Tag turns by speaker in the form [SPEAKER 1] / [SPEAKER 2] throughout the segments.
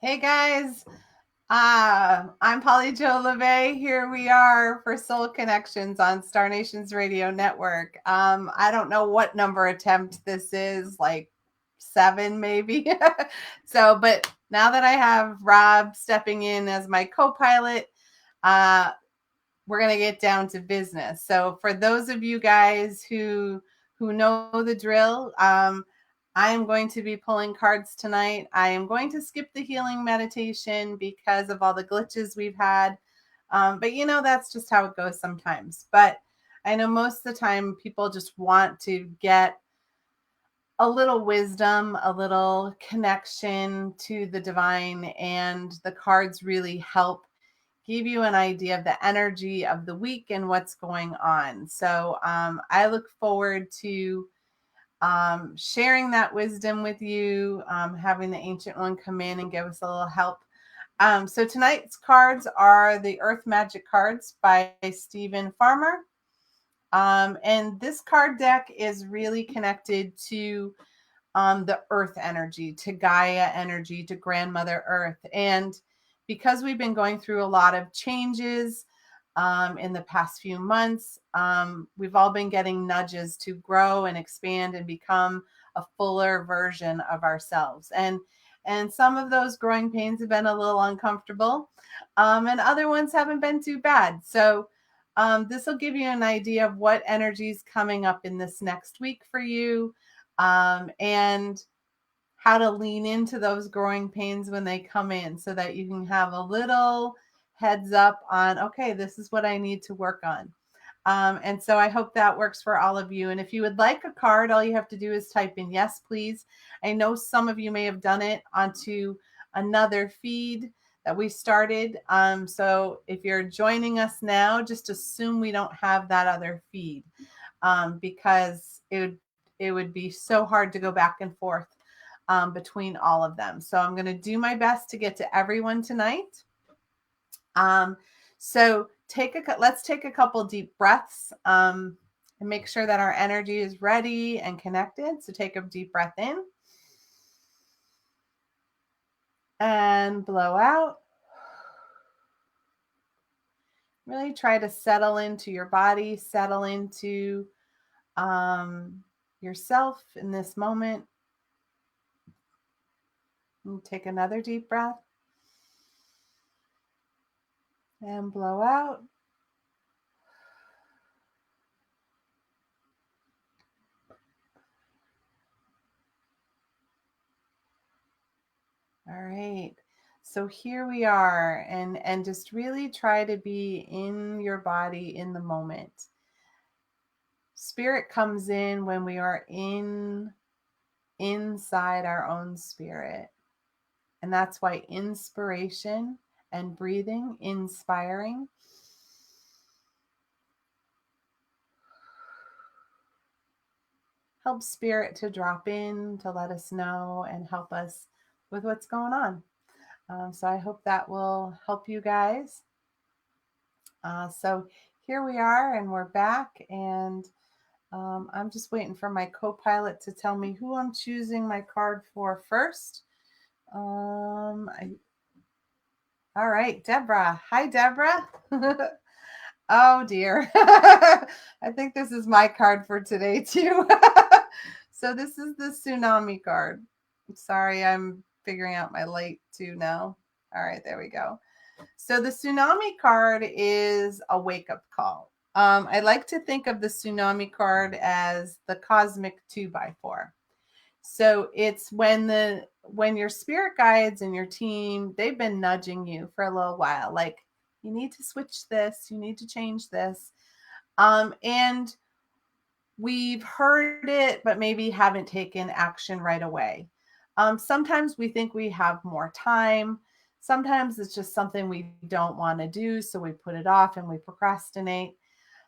[SPEAKER 1] Hey guys, I'm Polly Joe Labbe. Here we are for Soul Connections on Star Nations Radio Network. I don't know what number attempt this is, like 7 maybe. But now that I have Rob stepping in as my co-pilot, uh, we're gonna get down to business. So for those of you guys who know the drill, I am going to be pulling cards tonight. I am going to skip the healing meditation because of all the glitches we've had. But that's just how it goes sometimes. But I know most of the time people just want to get a little wisdom, a little connection to the divine, and the cards really help give you an idea of the energy of the week and what's going on. So I look forward to sharing that wisdom with you, having the Ancient One come in and give us a little help. So tonight's cards are the Earth Magic cards by Stephen Farmer. And this card deck is really connected to the earth energy, to Gaia energy, to Grandmother Earth. And because we've been going through a lot of changes in the past few months, we've all been getting nudges to grow and expand and become a fuller version of ourselves. And some of those growing pains have been a little uncomfortable, and other ones haven't been too bad. So this will give you an idea of what energy is coming up in this next week for you, and how to lean into those growing pains when they come in so that you can have a little heads up on, okay, this is what I need to work on. And so I hope that works for all of you. And if you would like a card, all you have to do is type in yes, please. I know some of you may have done it onto another feed that we started. So if you're joining us now, just assume we don't have that other feed, because it would be so hard to go back and forth between all of them. So I'm going to do my best to get to everyone tonight. So let's take a couple deep breaths, and make sure that our energy is ready and connected. So take a deep breath in and blow out. Really try to settle into your body, settle into yourself in this moment. And take another deep breath and blow out. All right. So here we are, and just really try to be in your body in the moment. Spirit comes in when we are inside our own spirit. And that's why inspiration and breathing, inspiring, helps spirit to drop in, to let us know and help us with what's going on. So I hope that will help you guys. So here we are, and we're back, and I'm just waiting for my co-pilot to tell me who I'm choosing my card for first. All right, Deborah. Hi, Deborah. Oh dear. I think this is my card for today too. So this is the tsunami card. Sorry, I'm figuring out my light too now. All right, there we go. So the tsunami card is a wake-up call. I like to think of the tsunami card as the cosmic 2x4. So it's when your spirit guides and your team, they've been nudging you for a little while, like, you need to switch this, you need to change this. And we've heard it, but maybe haven't taken action right away. Sometimes we think we have more time. Sometimes it's just something we don't want to do, so we put it off and we procrastinate.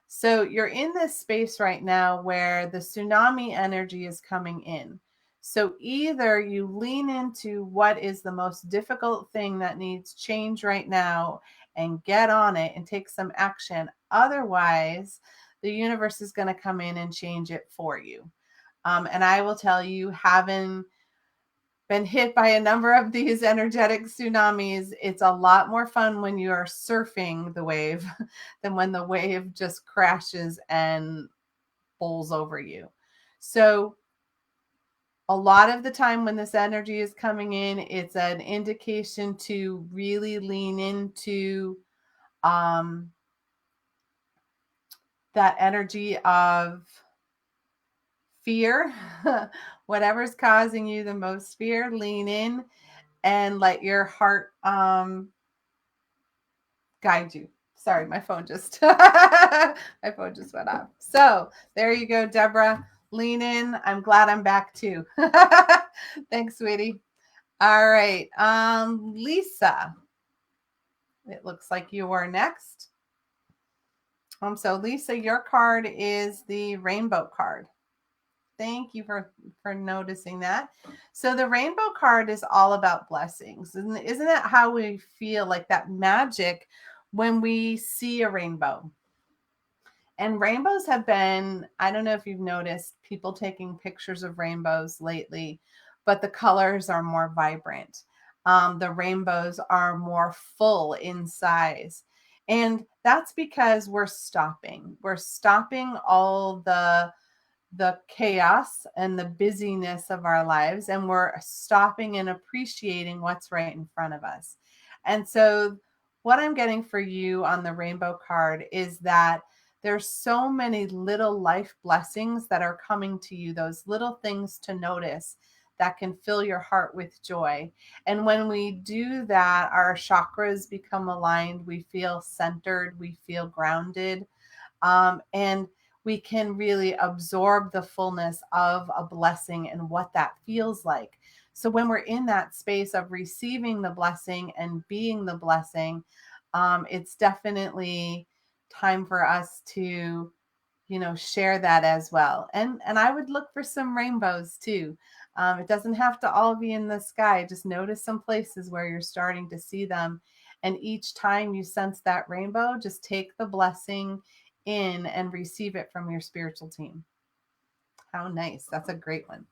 [SPEAKER 1] So you're in this space right now where the tsunami energy is coming in. So either you lean into what is the most difficult thing that needs change right now and get on it and take some action. Otherwise, the universe is going to come in and change it for you. And I will tell you, having been hit by a number of these energetic tsunamis. It's a lot more fun when you are surfing the wave than when the wave just crashes and bowls over you. So a lot of the time when this energy is coming in, it's an indication to really lean into that energy of fear. Whatever's causing you the most fear, lean in and let your heart guide you. Sorry, my phone just went off. So there you go, Deborah. Lean in. I'm glad I'm back too. Thanks, sweetie. All right. Lisa. It looks like you are next. So Lisa, your card is the rainbow card. Thank you for noticing that. So the rainbow card is all about blessings. Isn't it how we feel, like that magic when we see a rainbow? And rainbows have been, I don't know if you've noticed people taking pictures of rainbows lately, but the colors are more vibrant. The rainbows are more full in size. And that's because we're stopping. We're stopping all the chaos and the busyness of our lives, and we're stopping and appreciating what's right in front of us. And so what I'm getting for you on the rainbow card is that there's so many little life blessings that are coming to you, those little things to notice that can fill your heart with joy. And when we do that, our chakras become aligned, we feel centered, we feel grounded, and we can really absorb the fullness of a blessing and what that feels like. So when we're in that space of receiving the blessing and being the blessing, it's definitely time for us to, share that as well. And I would look for some rainbows too. It doesn't have to all be in the sky. Just notice some places where you're starting to see them. And each time you sense that rainbow, just take the blessing in and receive it from your spiritual team. How nice. That's a great one.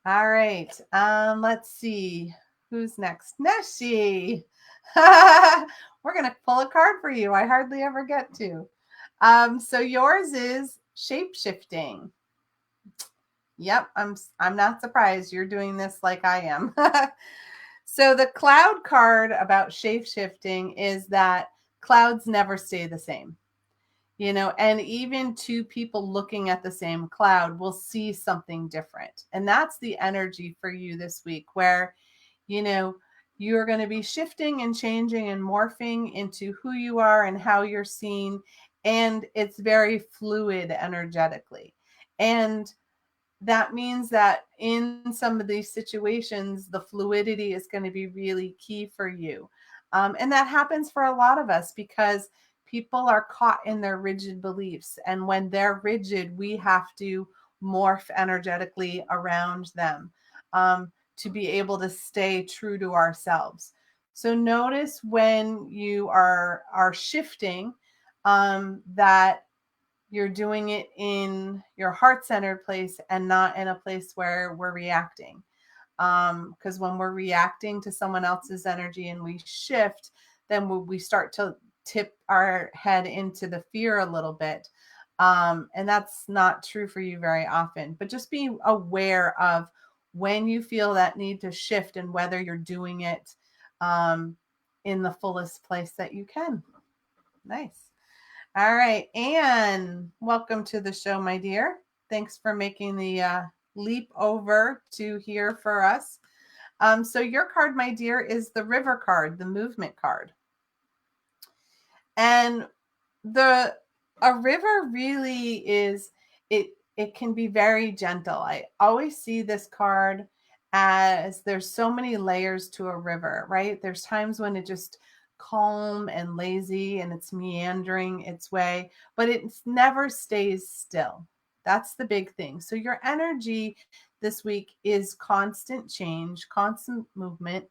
[SPEAKER 1] All right. Let's see. Who's next? Neshi. We're going to pull a card for you. I hardly ever get to. So yours is shape-shifting. Yep, I'm not surprised you're doing this like I am. So the cloud card about shape-shifting is that clouds never stay the same. And even two people looking at the same cloud will see something different. And that's the energy for you this week, where, you're going to be shifting and changing and morphing into who you are and how you're seen. And it's very fluid energetically. And that means that in some of these situations, the fluidity is going to be really key for you. And that happens for a lot of us because people are caught in their rigid beliefs. And when they're rigid, we have to morph energetically around them to be able to stay true to ourselves. So notice when you are shifting that you're doing it in your heart-centered place and not in a place where we're reacting. Because when we're reacting to someone else's energy and we shift, then we start to tip our head into the fear a little bit. And that's not true for you very often. But just be aware of when you feel that need to shift and whether you're doing it in the fullest place that you can. Nice. All right, Anne, welcome to the show, my dear. Thanks for making the leap over to here for us. So your card, my dear, is the river card, the movement card. And a river really is, it can be very gentle. I always see this card as there's so many layers to a river, right? There's times when it just calm and lazy and it's meandering its way, but it never stays still. That's the big thing. So your energy this week is constant change, constant movement,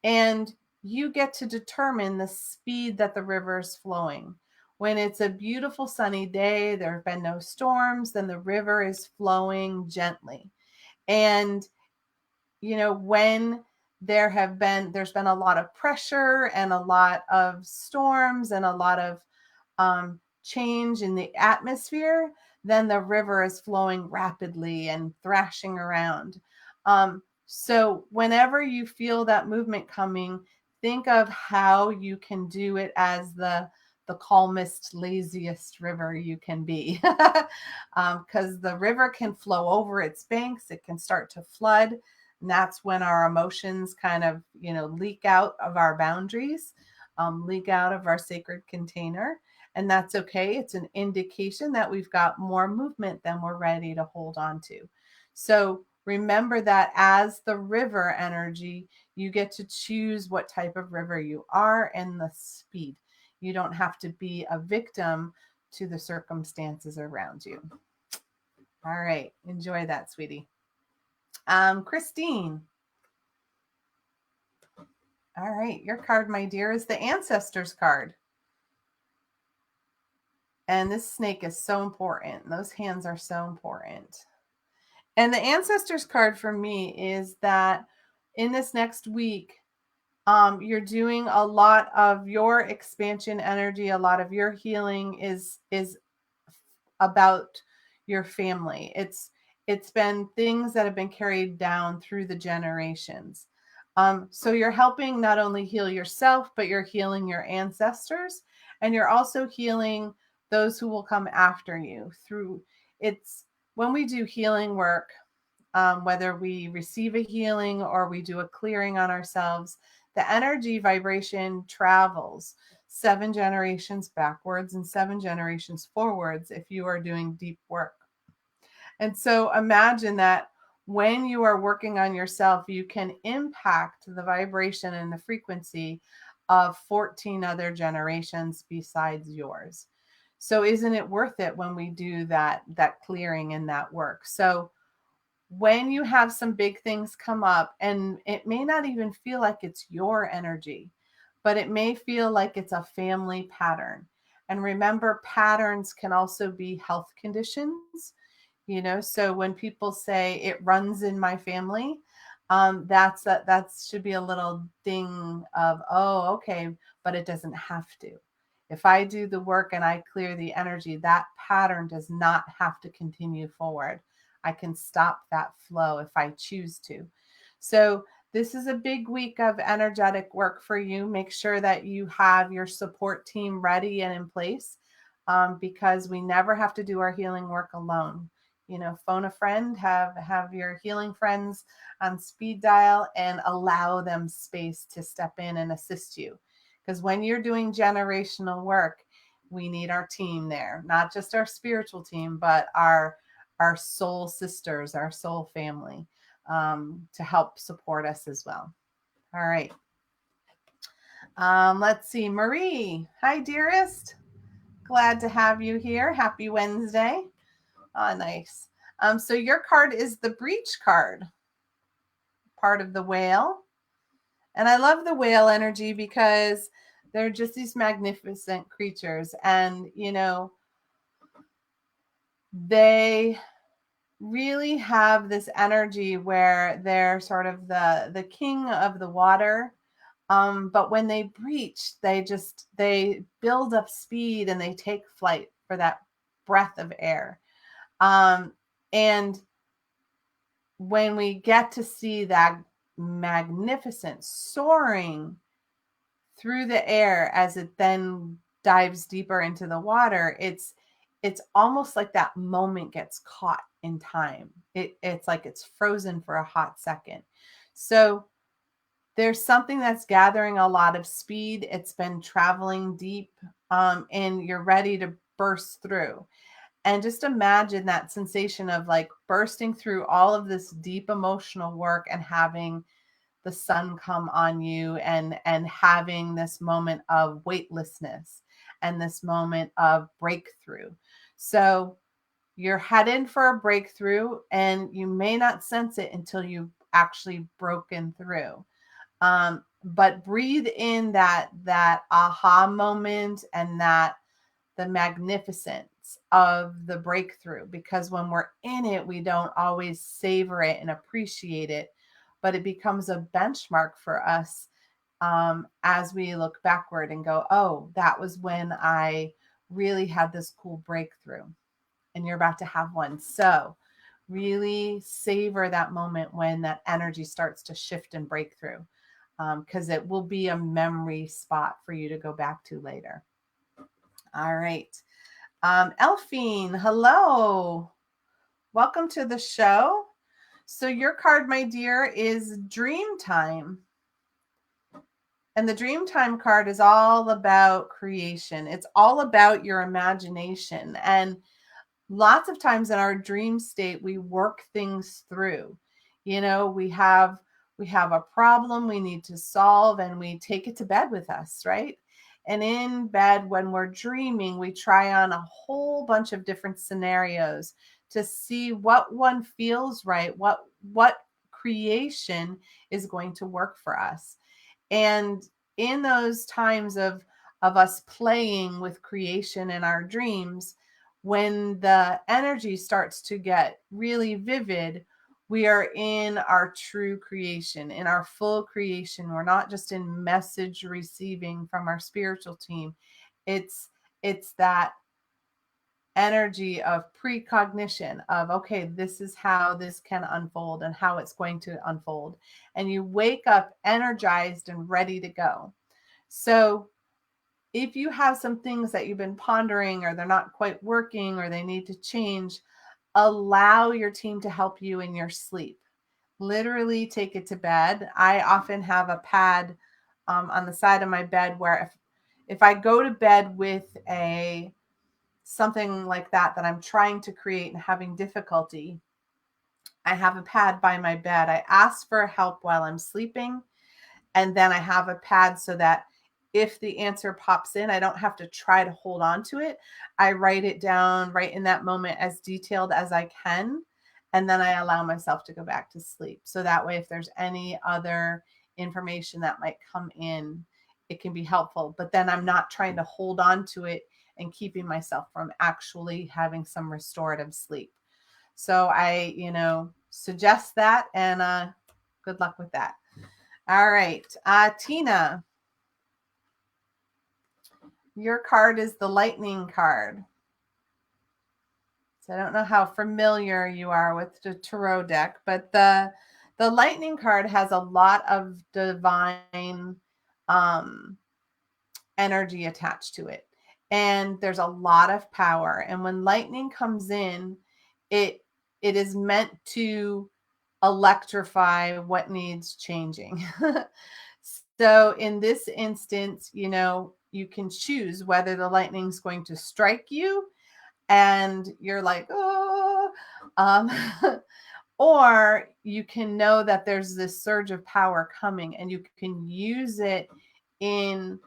[SPEAKER 1] and you get to determine the speed that the river is flowing. When it's a beautiful sunny day, there have been no storms, then the river is flowing gently. And when there's been a lot of pressure and a lot of storms and a lot of change in the atmosphere, then the river is flowing rapidly and thrashing around. So whenever you feel that movement coming, think of how you can do it as the calmest, laziest river you can be. Because the river can flow over its banks, it can start to flood. And that's when our emotions kind of, leak out of our boundaries, leak out of our sacred container. And that's okay. It's an indication that we've got more movement than we're ready to hold on to. So remember that as the river energy, you get to choose what type of river you are and the speed. You don't have to be a victim to the circumstances around you. All right. Enjoy that, sweetie. Christine. All right. Your card, my dear, is the Ancestors card. And this snake is so important. Those hands are so important. And the Ancestors card for me is that in this next week, you're doing a lot of your expansion energy, a lot of your healing is about your family. It's been things that have been carried down through the generations. So you're helping not only heal yourself, but you're healing your ancestors, and you're also healing those who will come after you through it's when we do healing work, whether we receive a healing or we do a clearing on ourselves, the energy vibration travels 7 generations backwards and 7 generations forwards if you are doing deep work. And so imagine that when you are working on yourself, you can impact the vibration and the frequency of 14 other generations besides yours. So isn't it worth it when we do that clearing and that work? So when you have some big things come up, and it may not even feel like it's your energy, but it may feel like it's a family pattern. And remember, patterns can also be health conditions. So when people say it runs in my family, that should be a little ding of, oh, okay, but it doesn't have to. If I do the work and I clear the energy, that pattern does not have to continue forward. I can stop that flow if I choose to. So this is a big week of energetic work for you. Make sure that you have your support team ready and in place, because we never have to do our healing work alone. Phone a friend, have your healing friends on speed dial, and allow them space to step in and assist you. Because when you're doing generational work, we need our team there, not just our spiritual team, but our soul sisters, our soul family, to help support us as well. All right. Let's see. Marie. Hi, dearest. Glad to have you here. Happy Wednesday. Oh, nice. So your card is the Breach card, part of the whale. And I love the whale energy because they're just these magnificent creatures. And, they really have this energy where they're sort of the king of the water. But when they breach, they build up speed and they take flight for that breath of air. And when we get to see that magnificent soaring through the air as it then dives deeper into the water, it's almost like that moment gets caught in time. It's like it's frozen for a hot second. So there's something that's gathering a lot of speed. It's been traveling deep, and you're ready to burst through. And just imagine that sensation of like bursting through all of this deep emotional work and having the sun come on you, and having this moment of weightlessness and this moment of breakthrough. So you're headed for a breakthrough, and you may not sense it until you've actually broken through. But breathe in that aha moment and that the magnificence of the breakthrough, because when we're in it, we don't always savor it and appreciate it. but it becomes a benchmark for us as we look backward and go, oh, that was when I really had this cool breakthrough, and you're about to have one. So really savor that moment when that energy starts to shift and break through, because it will be a memory spot for you to go back to later. All right. Elfine, hello. Welcome to the show. So your card, my dear, is Dream Time. And the Dream Time card is all about creation. It's all about your imagination. And lots of times in our dream state, we work things through. You know, we have a problem we need to solve, and we take it to bed with us, right? And in bed, when we're dreaming, we try on a whole bunch of different scenarios to see what one feels right, what creation is going to work for us. And in those times of us playing with creation in our dreams, when the energy starts to get really vivid, we are in our true creation, in our full creation. We're not just in message receiving from our spiritual team. It's that energy of precognition of, okay, this is how this can unfold and how it's going to unfold. And you wake up energized and ready to go. So if you have some things that you've been pondering, or they're not quite working, or they need to change, allow your team to help you in your sleep. Literally take it to bed. I often have a pad on the side of my bed where if I go to bed with something like that I'm trying to create and having difficulty, I have a pad by my bed. I ask for help while I'm sleeping, and then I have a pad so that if the answer pops in, I don't have to try to hold on to it. I write it down right in that moment as detailed as I can, and then I allow myself to go back to sleep. So that way, if there's any other information that might come in, it can be helpful. But then I'm not trying to hold on to it and keeping myself from actually having some restorative sleep. So I, suggest that, and good luck with that. All right. Tina, your card is the Lightning card. So I don't know how familiar you are with the tarot deck, but the Lightning card has a lot of divine energy attached to it. And there's a lot of power. And when lightning comes in, it is meant to electrify what needs changing. So in this instance, you can choose whether the lightning's going to strike you and you're like, oh, or you can know that there's this surge of power coming, and you can use it in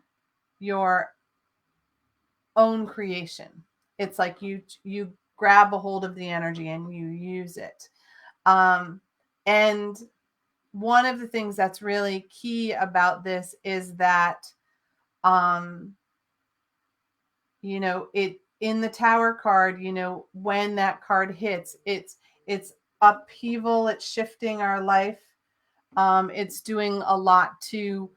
[SPEAKER 1] your own creation. It's like you grab a hold of the energy and you use it. And one of the things that's really key about this is that, it in the Tower card, when that card hits, it's upheaval, it's shifting our life. It's doing a lot to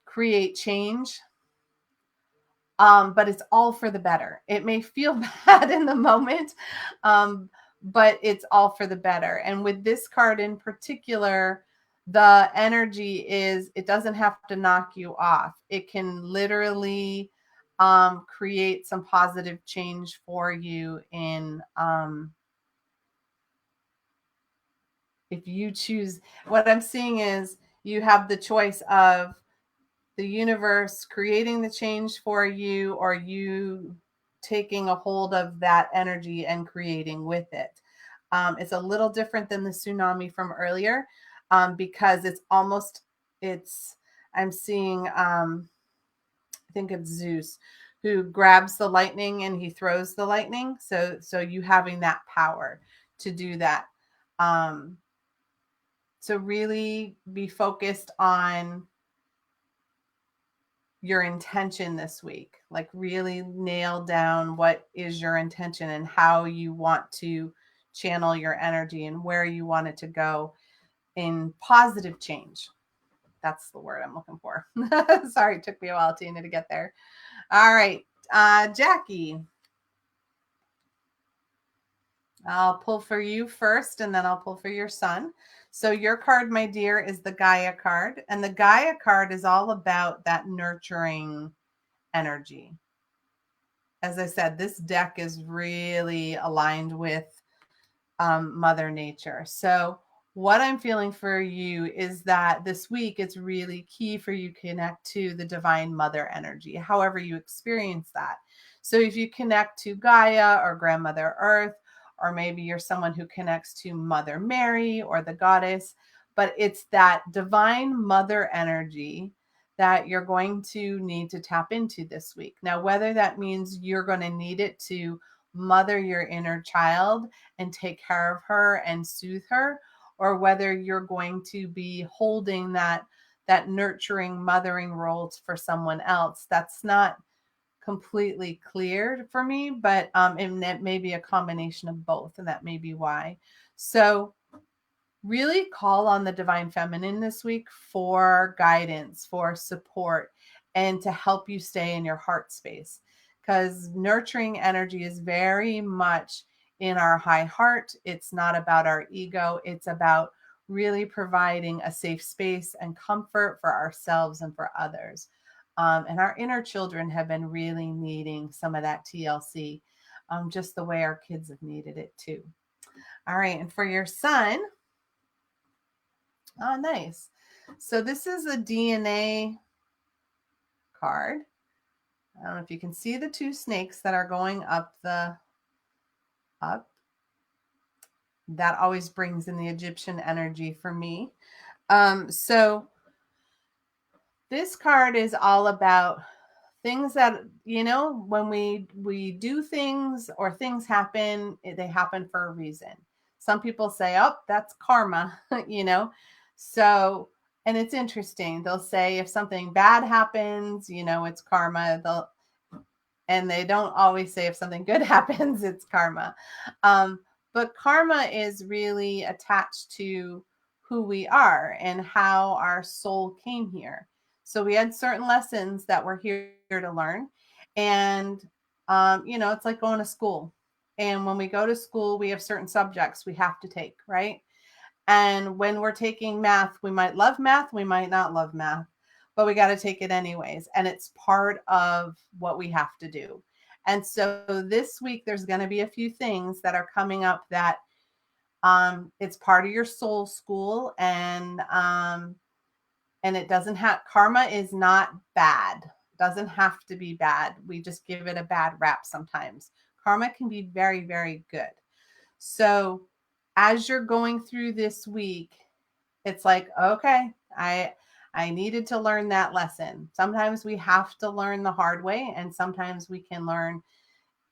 [SPEAKER 1] create change. But it's all for the better. It may feel bad in the moment, but it's all for the better. And with this card in particular, the energy is, it doesn't have to knock you off. It can literally create some positive change for you in, if you choose. What I'm seeing is you have the choice of the universe creating the change for you, or you taking a hold of that energy and creating with it. It's a little different than the tsunami from earlier, because I'm seeing, I think it's Zeus who grabs the lightning and he throws the lightning. So you having that power to do that. So really be focused on your intention this week. Like really nail down what is your intention and how you want to channel your energy and where you want it to go. in positive change. That's the word I'm looking for. Sorry, it took me a while, Tina, to get there. All right, Jackie. I'll pull for you first, and then I'll pull for your son. So your card, my dear, is the Gaia card. And the Gaia card is all about that nurturing energy. As I said, this deck is really aligned with Mother Nature. So what I'm feeling for you is that this week it's really key for you to connect to the divine mother energy, however you experience that. So if you connect to Gaia or Grandmother Earth, or maybe you're someone who connects to Mother Mary or the goddess, but it's that divine mother energy that you're going to need to tap into this week. Now, whether that means you're going to need it to mother your inner child and take care of her and soothe her, or whether you're going to be holding that nurturing mothering role for someone else, that's not completely cleared for me, but it may be a combination of both, and that may be why. So really call on the divine feminine this week for guidance, for support, and to help you stay in your heart space, because nurturing energy is very much in our high heart. It's not about our ego. It's about really providing a safe space and comfort for ourselves and for others. And our inner children have been really needing some of that TLC, just the way our kids have needed it too. All right. And for your son, oh, nice. So this is a DNA card. I don't know if you can see the two snakes that are going up. That always brings in the Egyptian energy for me. So this card is all about things that, when we do things or things happen, they happen for a reason. Some people say, oh, that's karma, So, and it's interesting. They'll say if something bad happens, it's karma. And they don't always say if something good happens, it's karma. But karma is really attached to who we are and how our soul came here. So we had certain lessons that we're here to learn. And, it's like going to school. And when we go to school, we have certain subjects we have to take, right? And when we're taking math, we might love math, we might not love math, but we got to take it anyways. And it's part of what we have to do. And so this week, there's going to be a few things that are coming up that it's part of your soul school. And it doesn't have, karma is not bad. It doesn't have to be bad. We just give it a bad rap sometimes. Karma can be very, very good. So as you're going through this week, it's like, okay, I needed to learn that lesson. Sometimes we have to learn the hard way, and sometimes we can learn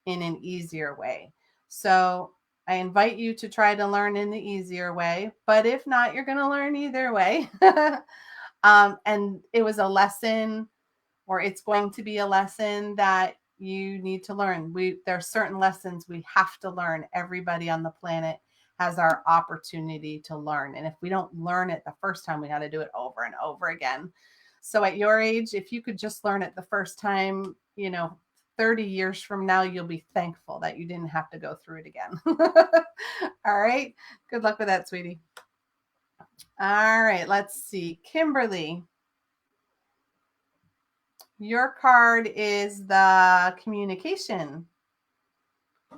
[SPEAKER 1] in an easier way. So I invite you to try to learn in the easier way, but if not, you're going to learn either way. And it was a lesson, or it's going to be a lesson that you need to learn. There are certain lessons we have to learn. Everybody on the planet has our opportunity to learn. And if we don't learn it the first time, we got to do it over and over again. So at your age, if you could just learn it the first time, 30 years from now, you'll be thankful that you didn't have to go through it again. All right. Good luck with that, sweetie. All right. Let's see. Kimberly. Your card is the communication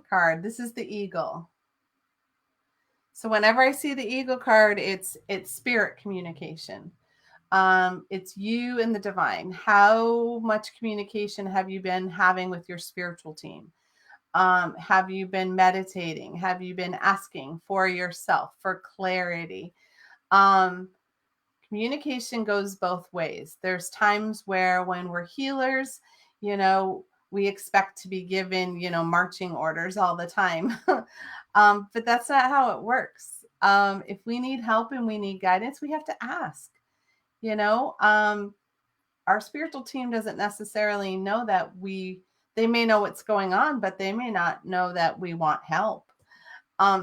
[SPEAKER 1] card. This is the eagle. So whenever I see the eagle card, it's spirit communication. It's you and the divine. How much communication have you been having with your spiritual team? Have you been meditating? Have you been asking for yourself for clarity? Communication goes both ways. There's times where when we're healers, we expect to be given, marching orders all the time. But that's not how it works. If we need help and we need guidance, we have to ask. Our spiritual team doesn't necessarily know that they may know what's going on, but they may not know that we want help.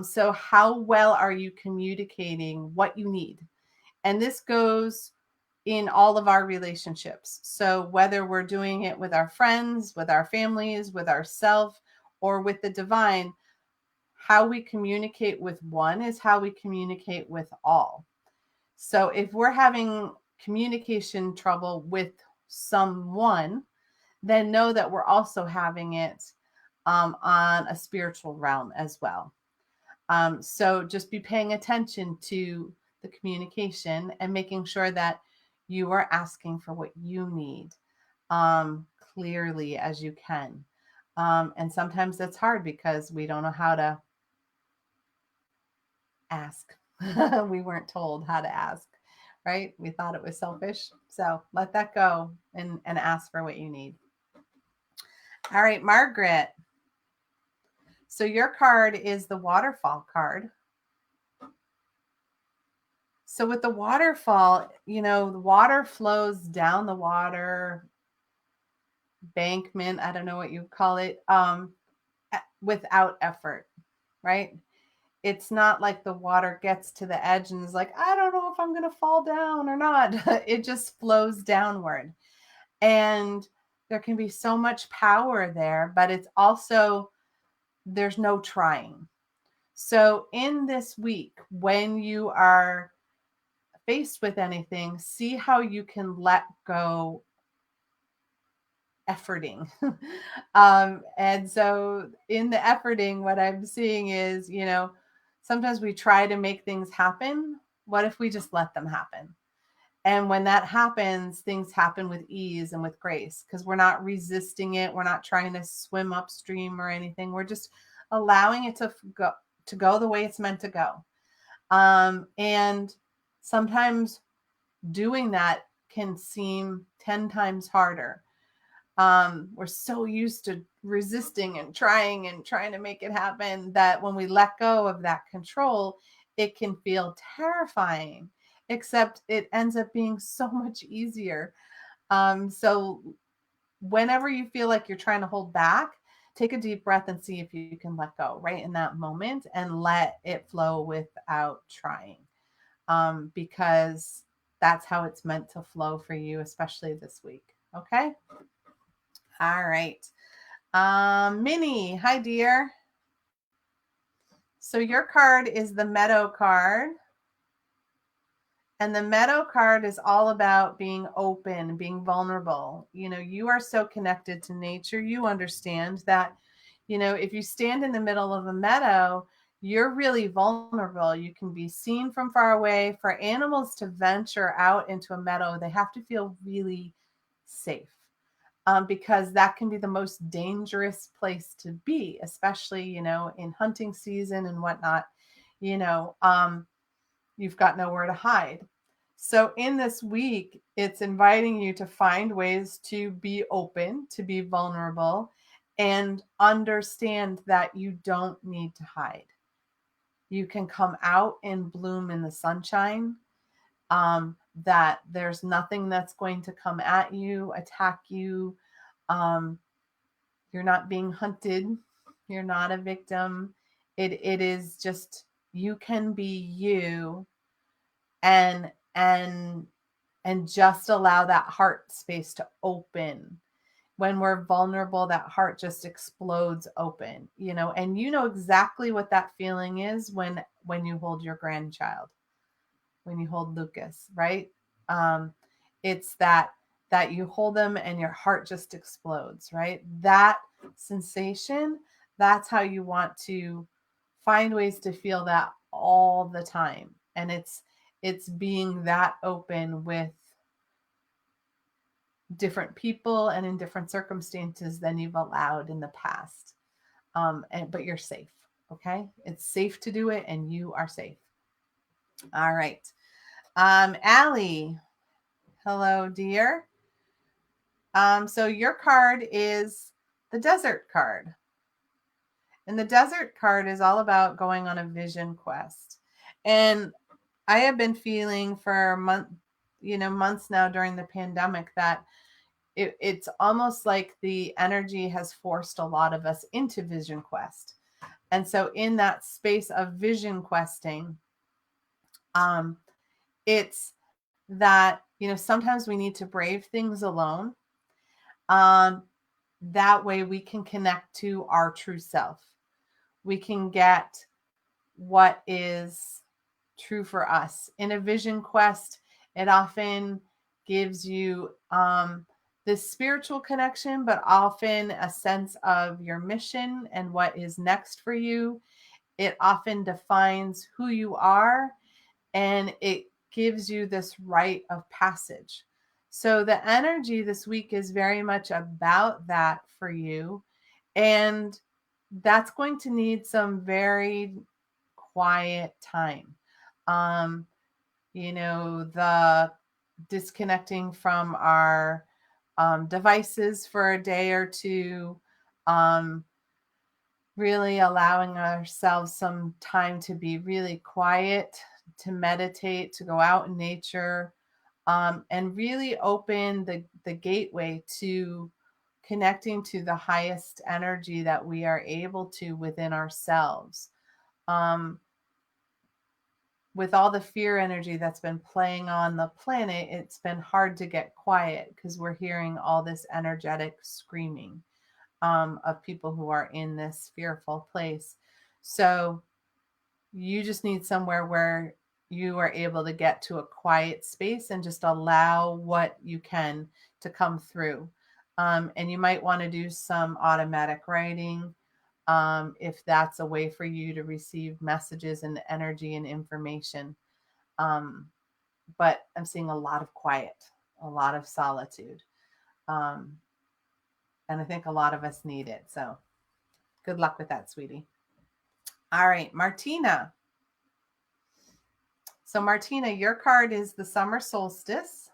[SPEAKER 1] So how well are you communicating what you need? And this goes in all of our relationships. So whether we're doing it with our friends, with our families, with ourselves, or with the divine, how we communicate with one is how we communicate with all. So if we're having communication trouble with someone, then know that we're also having it on a spiritual realm as well. So just be paying attention to the communication and making sure that you are asking for what you need clearly as you can. And sometimes that's hard because we don't know how to ask. We weren't told how to ask, right? We thought it was selfish. So let that go and ask for what you need. All right, Margaret. So your card is the waterfall card. So with the waterfall, the water flows down the water bankment, I don't know what you call it, without effort, right? It's not like the water gets to the edge and is like, I don't know if I'm going to fall down or not. It just flows downward. And there can be so much power there, but it's also, there's no trying. So in this week, when you are faced with anything, see how you can let go efforting. And so in the efforting, what I'm seeing is, sometimes we try to make things happen. What if we just let them happen? And when that happens, things happen with ease and with grace because we're not resisting it. We're not trying to swim upstream or anything. We're just allowing it to go the way it's meant to go. And sometimes doing that can seem 10 times harder. We're so used to resisting and trying to make it happen that when we let go of that control, it can feel terrifying, except it ends up being so much easier. So whenever you feel like you're trying to hold back, take a deep breath and see if you can let go right in that moment and let it flow without trying. Because that's how it's meant to flow for you, especially this week. Okay. All right. Minnie, hi, dear. So your card is the Meadow card. And the Meadow card is all about being open, being vulnerable. You are so connected to nature. You understand that, if you stand in the middle of a meadow, you're really vulnerable. You can be seen from far away. For animals to venture out into a meadow, they have to feel really safe. Because that can be the most dangerous place to be, especially, in hunting season and whatnot. You've got nowhere to hide. So in this week, it's inviting you to find ways to be open, to be vulnerable, and understand that you don't need to hide. You can come out and bloom in the sunshine. That there's nothing that's going to come at you, attack you. You're not being hunted. You're not a victim. It is just, you can be you and just allow that heart space to open. When we're vulnerable, that heart just explodes open, and you know exactly what that feeling is when you hold your grandchild, when you hold Lucas, right? It's that you hold them and your heart just explodes, right? That sensation, that's how you want to find ways to feel that all the time. And it's being that open with different people and in different circumstances than you've allowed in the past. But you're safe. Okay. It's safe to do it and you are safe. All right. Allie, hello, dear. So your card is the Desert card. And the Desert card is all about going on a vision quest. And I have been feeling for months now during the pandemic that it's almost like the energy has forced a lot of us into vision quest. And so in that space of vision questing, it's that, sometimes we need to brave things alone. That way we can connect to our true self. We can get what is true for us. In a vision quest, it often gives you this spiritual connection, but often a sense of your mission and what is next for you. It often defines who you are, and it gives you this rite of passage. So the energy this week is very much about that for you. And that's going to need some very quiet time. Um, the disconnecting from our devices for a day or two, really allowing ourselves some time to be really quiet, to meditate, to go out in nature, and really open the gateway to connecting to the highest energy that we are able to within ourselves. With all the fear energy that's been playing on the planet, it's been hard to get quiet because we're hearing all this energetic screaming of people who are in this fearful place. So you just need somewhere where you are able to get to a quiet space and just allow what you can to come through. And you might want to do some automatic writing if that's a way for you to receive messages and energy and information. But I'm seeing a lot of quiet, a lot of solitude. And I think a lot of us need it. So good luck with that, sweetie. All right, Martina. So Martina, your card is the summer solstice.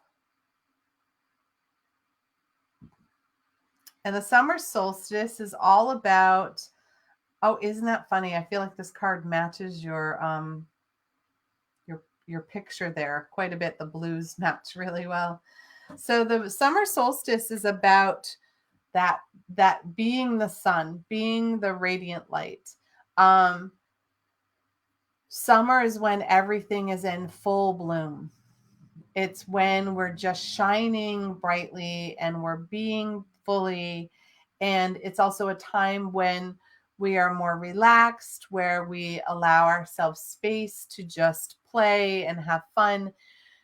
[SPEAKER 1] And the summer solstice is all about, oh, isn't that funny? I feel like this card matches your picture there quite a bit. The blues match really well. So the summer solstice is about that being the sun, being the radiant light. Summer is when everything is in full bloom. It's when we're just shining brightly and we're being fully. And it's also a time when we are more relaxed, where we allow ourselves space to just play and have fun.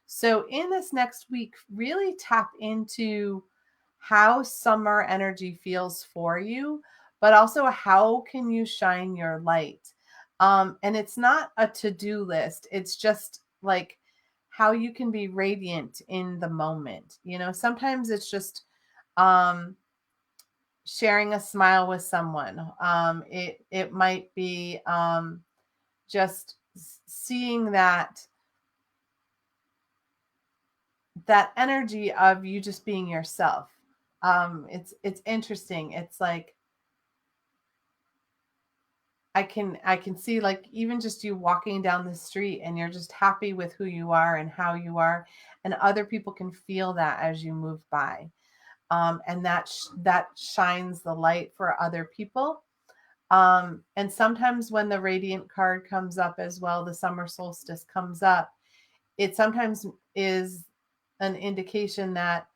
[SPEAKER 1] So in this next week, really tap into how summer energy feels for you, but also how can you shine your light. And it's not a to-do list. It's just like how you can be radiant in the moment. Sometimes it's just sharing a smile with someone. It might be just seeing that energy of you just being yourself. It's interesting. It's like I can see, like, even just you walking down the street and you're just happy with who you are and how you are, and other people can feel that as you move by. And that shines the light for other people. And sometimes when the radiant card comes up as well, the summer solstice comes up, it sometimes is an indication that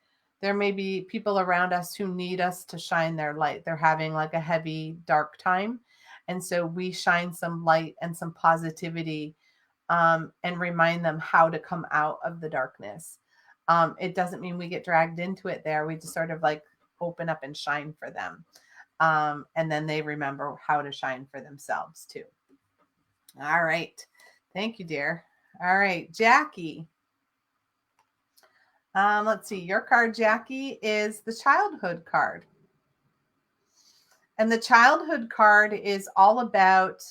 [SPEAKER 1] there may be people around us who need us to shine their light. They're having like a heavy, dark time. And so we shine some light and some positivity, and remind them how to come out of the darkness. It doesn't mean we get dragged into it there. We just sort of like open up and shine for them. And then they remember how to shine for themselves too. All right. Thank you, dear. All right, Jackie. Let's see. Your card, Jackie, is the childhood card. And the childhood card is all about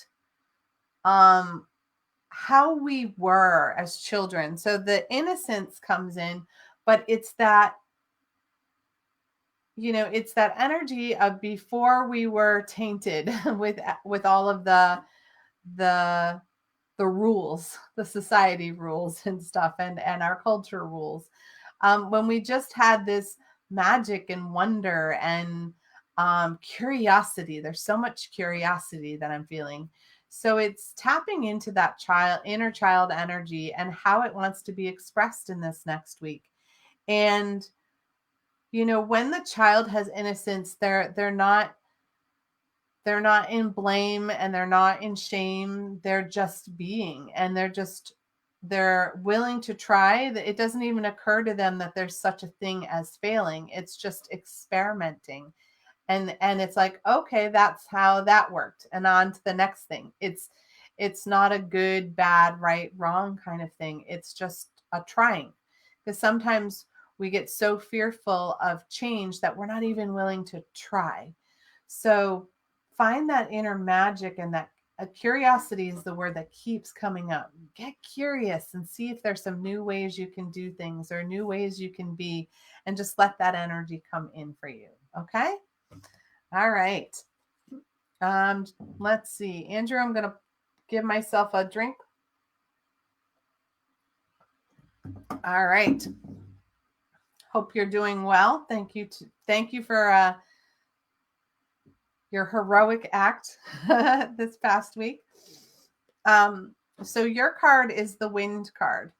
[SPEAKER 1] how we were as children. So the innocence comes in, but it's that, it's that energy of before we were tainted with all of the rules, the society rules and stuff, and our culture rules. When we just had this magic and wonder and curiosity. There's so much curiosity that I'm feeling. So it's tapping into that inner child energy and how it wants to be expressed in this next week. And when the child has innocence, they're not in blame and they're not in shame. They're just being, and they're willing to try. It doesn't even occur to them that there's such a thing as failing. It's just experimenting. And it's like, okay, that's how that worked, and on to the next thing. It's not a good, bad, right, wrong kind of thing. It's just a trying, because sometimes we get so fearful of change that we're not even willing to try. So find that inner magic, and that curiosity is the word that keeps coming up. Get curious and see if there's some new ways you can do things or new ways you can be, and just let that energy come in for you. Okay. All right. Let's see. Andrew, I'm going to give myself a drink. All right. Hope you're doing well. Thank you for your heroic act this past week. So your card is the Wind card.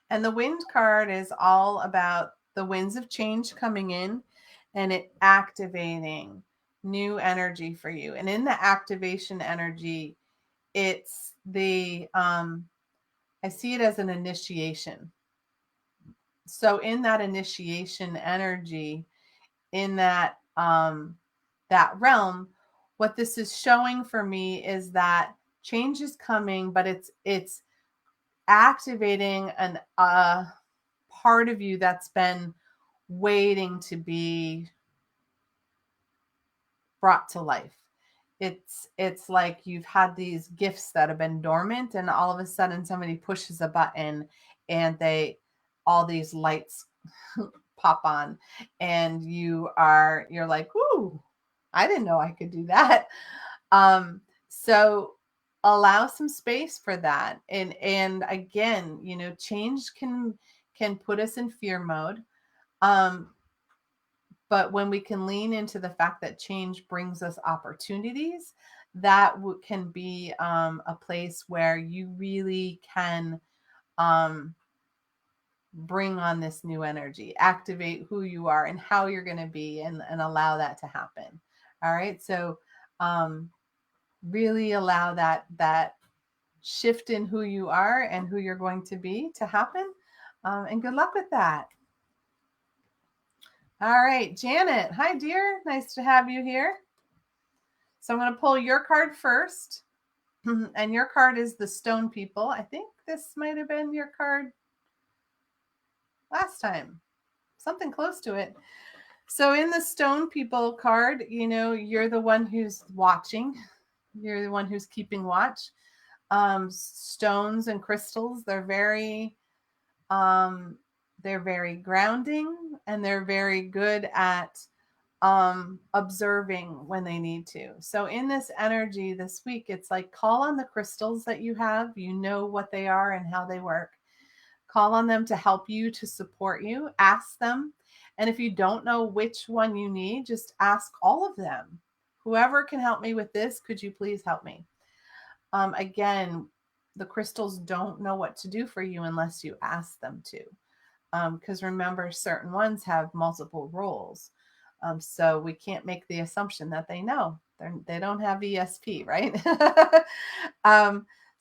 [SPEAKER 1] And the Wind card is all about the winds of change coming in and it activating new energy for you. And in the activation energy, it's I see it as an initiation. So in that initiation energy, in that realm, what this is showing for me is that change is coming, but it's activating an part of you that's been waiting to be brought to life. It's like you've had these gifts that have been dormant, and all of a sudden somebody pushes a button and all these lights pop on, and you're like, ooh, I didn't know I could do that. So allow some space for that. And again, change can put us in fear mode. But when we can lean into the fact that change brings us opportunities, that can be a place where you really can bring on this new energy, activate who you are and how you're going to be, and allow that to happen. All right. So really allow that shift in who you are and who you're going to be to happen. And good luck with that. All right, Janet. Hi, dear. Nice to have you here. So I'm going to pull your card first. And your card is the Stone People. I think this might have been your card last time. Something close to it. So in the Stone People card, you're the one who's watching. You're the one who's keeping watch. Stones and crystals, they're very grounding, and they're very good at observing when they need to. So in this energy this week, it's like, call on the crystals that you have. You know what they are and how they work. Call on them to help you, to support you. Ask them. And if you don't know which one you need, just ask all of them. Whoever can help me with this, could you please help me? Again, the crystals don't know what to do for you unless you ask them to. Because remember, certain ones have multiple roles. So we can't make the assumption that they know. They don't have ESP, right?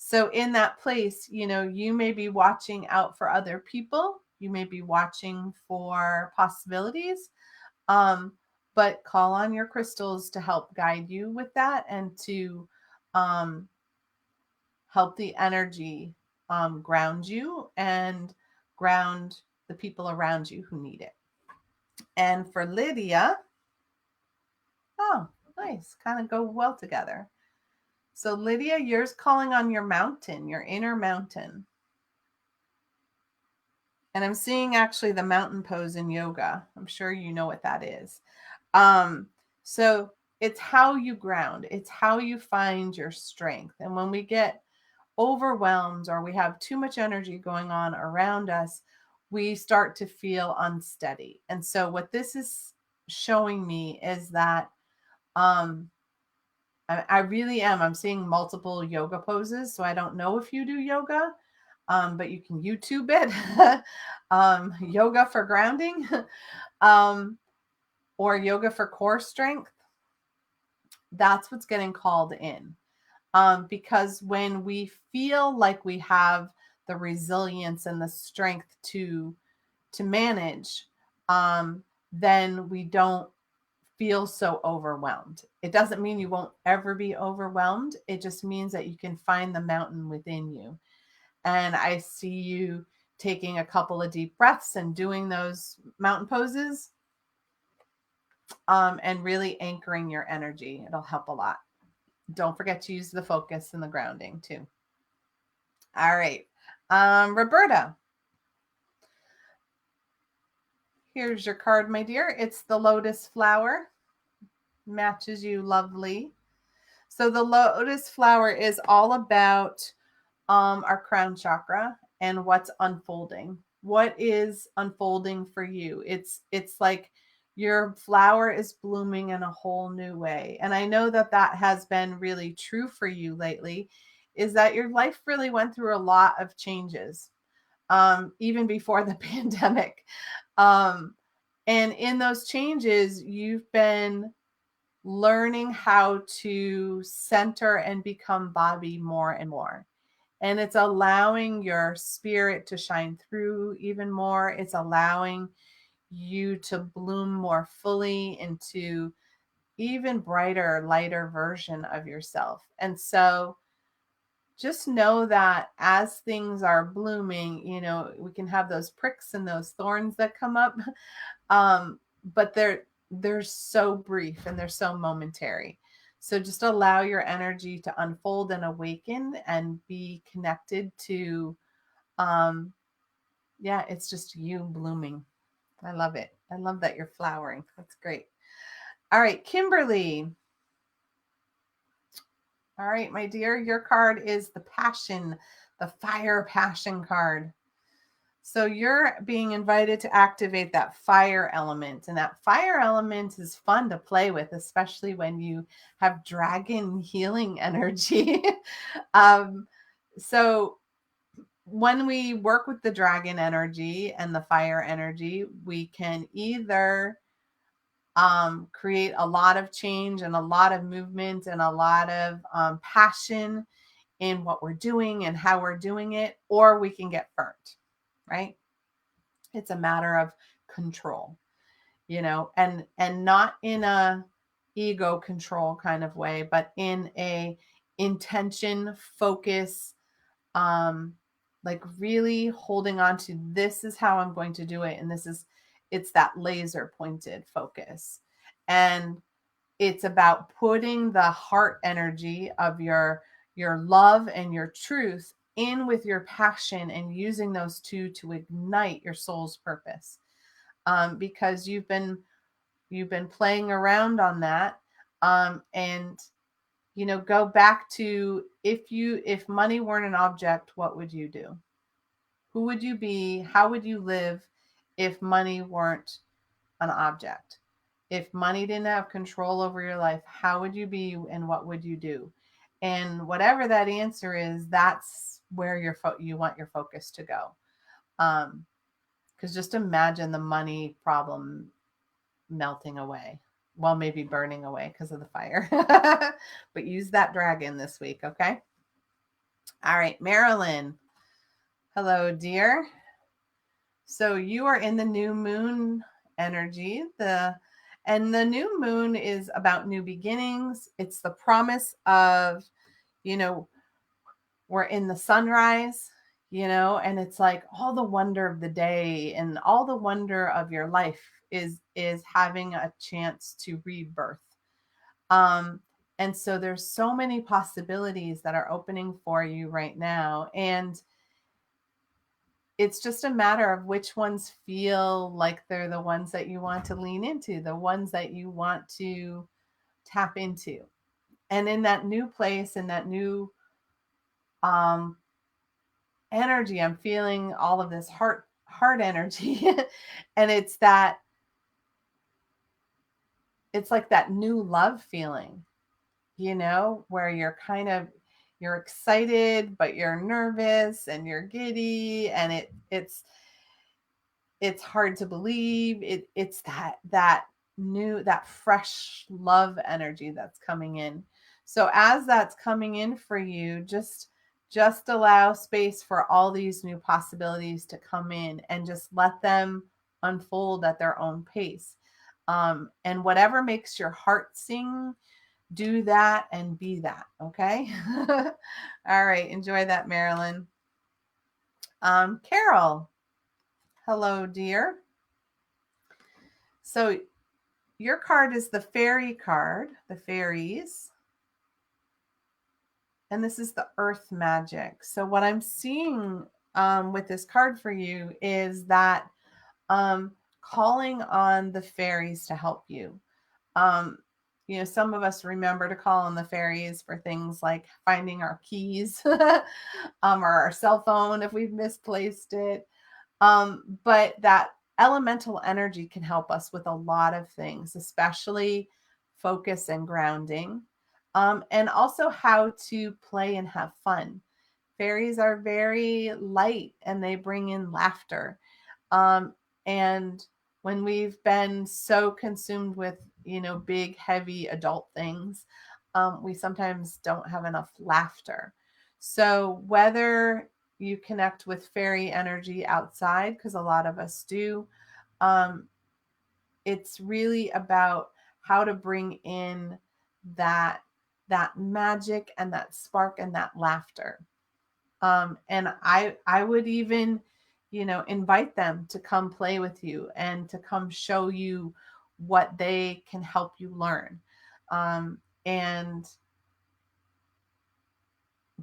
[SPEAKER 1] So in that place, you may be watching out for other people. You may be watching for possibilities. But call on your crystals to help guide you with that, and to help the energy ground you and ground the people around you who need it. And for Lydia, oh, nice, kind of go well together. So Lydia, yours calling on your mountain, your inner mountain. And I'm seeing actually the mountain pose in yoga. I'm sure you know what that is. So it's how you ground. It's how you find your strength. And when we get overwhelmed or we have too much energy going on around us, we start to feel unsteady. And so what this is showing me is that I really am. I'm seeing multiple yoga poses. So I don't know if you do yoga, but you can YouTube it. Yoga for grounding, or yoga for core strength. That's what's getting called in. Because when we feel like we have the resilience and the strength to manage, then we don't feel so overwhelmed. It doesn't mean you won't ever be overwhelmed. It just means that you can find the mountain within you. And I see you taking a couple of deep breaths and doing those mountain poses, and really anchoring your energy. It'll help a lot. Don't forget to use the focus and the grounding too. All right. Roberta, here's your card, my dear. It's the lotus flower. Matches you lovely. So the lotus flower is all about our crown chakra and what's unfolding. What is unfolding for you? It's like your flower is blooming in a whole new way. And I know that has been really true for you lately, is that your life really went through a lot of changes, even before the pandemic. And in those changes, you've been learning how to center and become Bobby more and more. And it's allowing your spirit to shine through even more. It's allowing you to bloom more fully into even brighter, lighter version of yourself. And so just know that as things are blooming, we can have those pricks and those thorns that come up. But they're so brief and they're so momentary. So just allow your energy to unfold and awaken and be connected to, it's just you blooming. I love it. I love that you're flowering. That's great. All right, Kimberly. All right, my dear, your card is the passion, the fire passion card. So you're being invited to activate that fire element. And that fire element is fun to play with, especially when you have dragon healing energy. So when we work with the dragon energy and the fire energy, we can either create a lot of change and a lot of movement and a lot of passion in what we're doing and how we're doing it, or we can get burnt, right? It's a matter of control, and not in a ego control kind of way, but in a intention, focus, like really holding on to, this is how I'm going to do it. And it's that laser pointed focus. And it's about putting the heart energy of your love and your truth in with your passion and using those two to ignite your soul's purpose. Because you've been playing around on that. And go back to, if money weren't an object, what would you do? Who would you be? How would you live if money weren't an object? If money didn't have control over your life, how would you be and what would you do? And whatever that answer is, that's where you want your focus to go. Because just imagine the money problem melting away. Well, maybe burning away because of the fire. But use that dragon this week, okay? All right, Marilyn. Hello, dear. So you are in the new moon energy. And the new moon is about new beginnings. It's the promise of, we're in the sunrise, and it's like all the wonder of the day and all the wonder of your life is having a chance to rebirth. And so there's so many possibilities that are opening for you right now. And it's just a matter of which ones feel like they're the ones that you want to lean into, the ones that you want to tap into. And in that new place, in that new energy, I'm feeling all of this heart energy. And it's like that new love feeling, where you're excited, but you're nervous and you're giddy, and it's hard to believe. It's that fresh love energy that's coming in. So as that's coming in for you, just allow space for all these new possibilities to come in, and just let them unfold at their own pace. And whatever makes your heart sing, do that and be that. Okay. All right. Enjoy that, Marilyn. Carol. Hello, dear. So your card is the fairy card, the fairies. And this is the earth magic. So what I'm seeing with this card for you is that calling on the fairies to help you. Some of us remember to call on the fairies for things like finding our keys or our cell phone if we've misplaced it. But that elemental energy can help us with a lot of things, especially focus and grounding, and also how to play and have fun. Fairies are very light and they bring in laughter. And when we've been so consumed with, big, heavy adult things, we sometimes don't have enough laughter. So whether you connect with fairy energy outside, because a lot of us do, it's really about how to bring in that magic and that spark and that laughter. And I would even, invite them to come play with you and to come show you what they can help you learn. And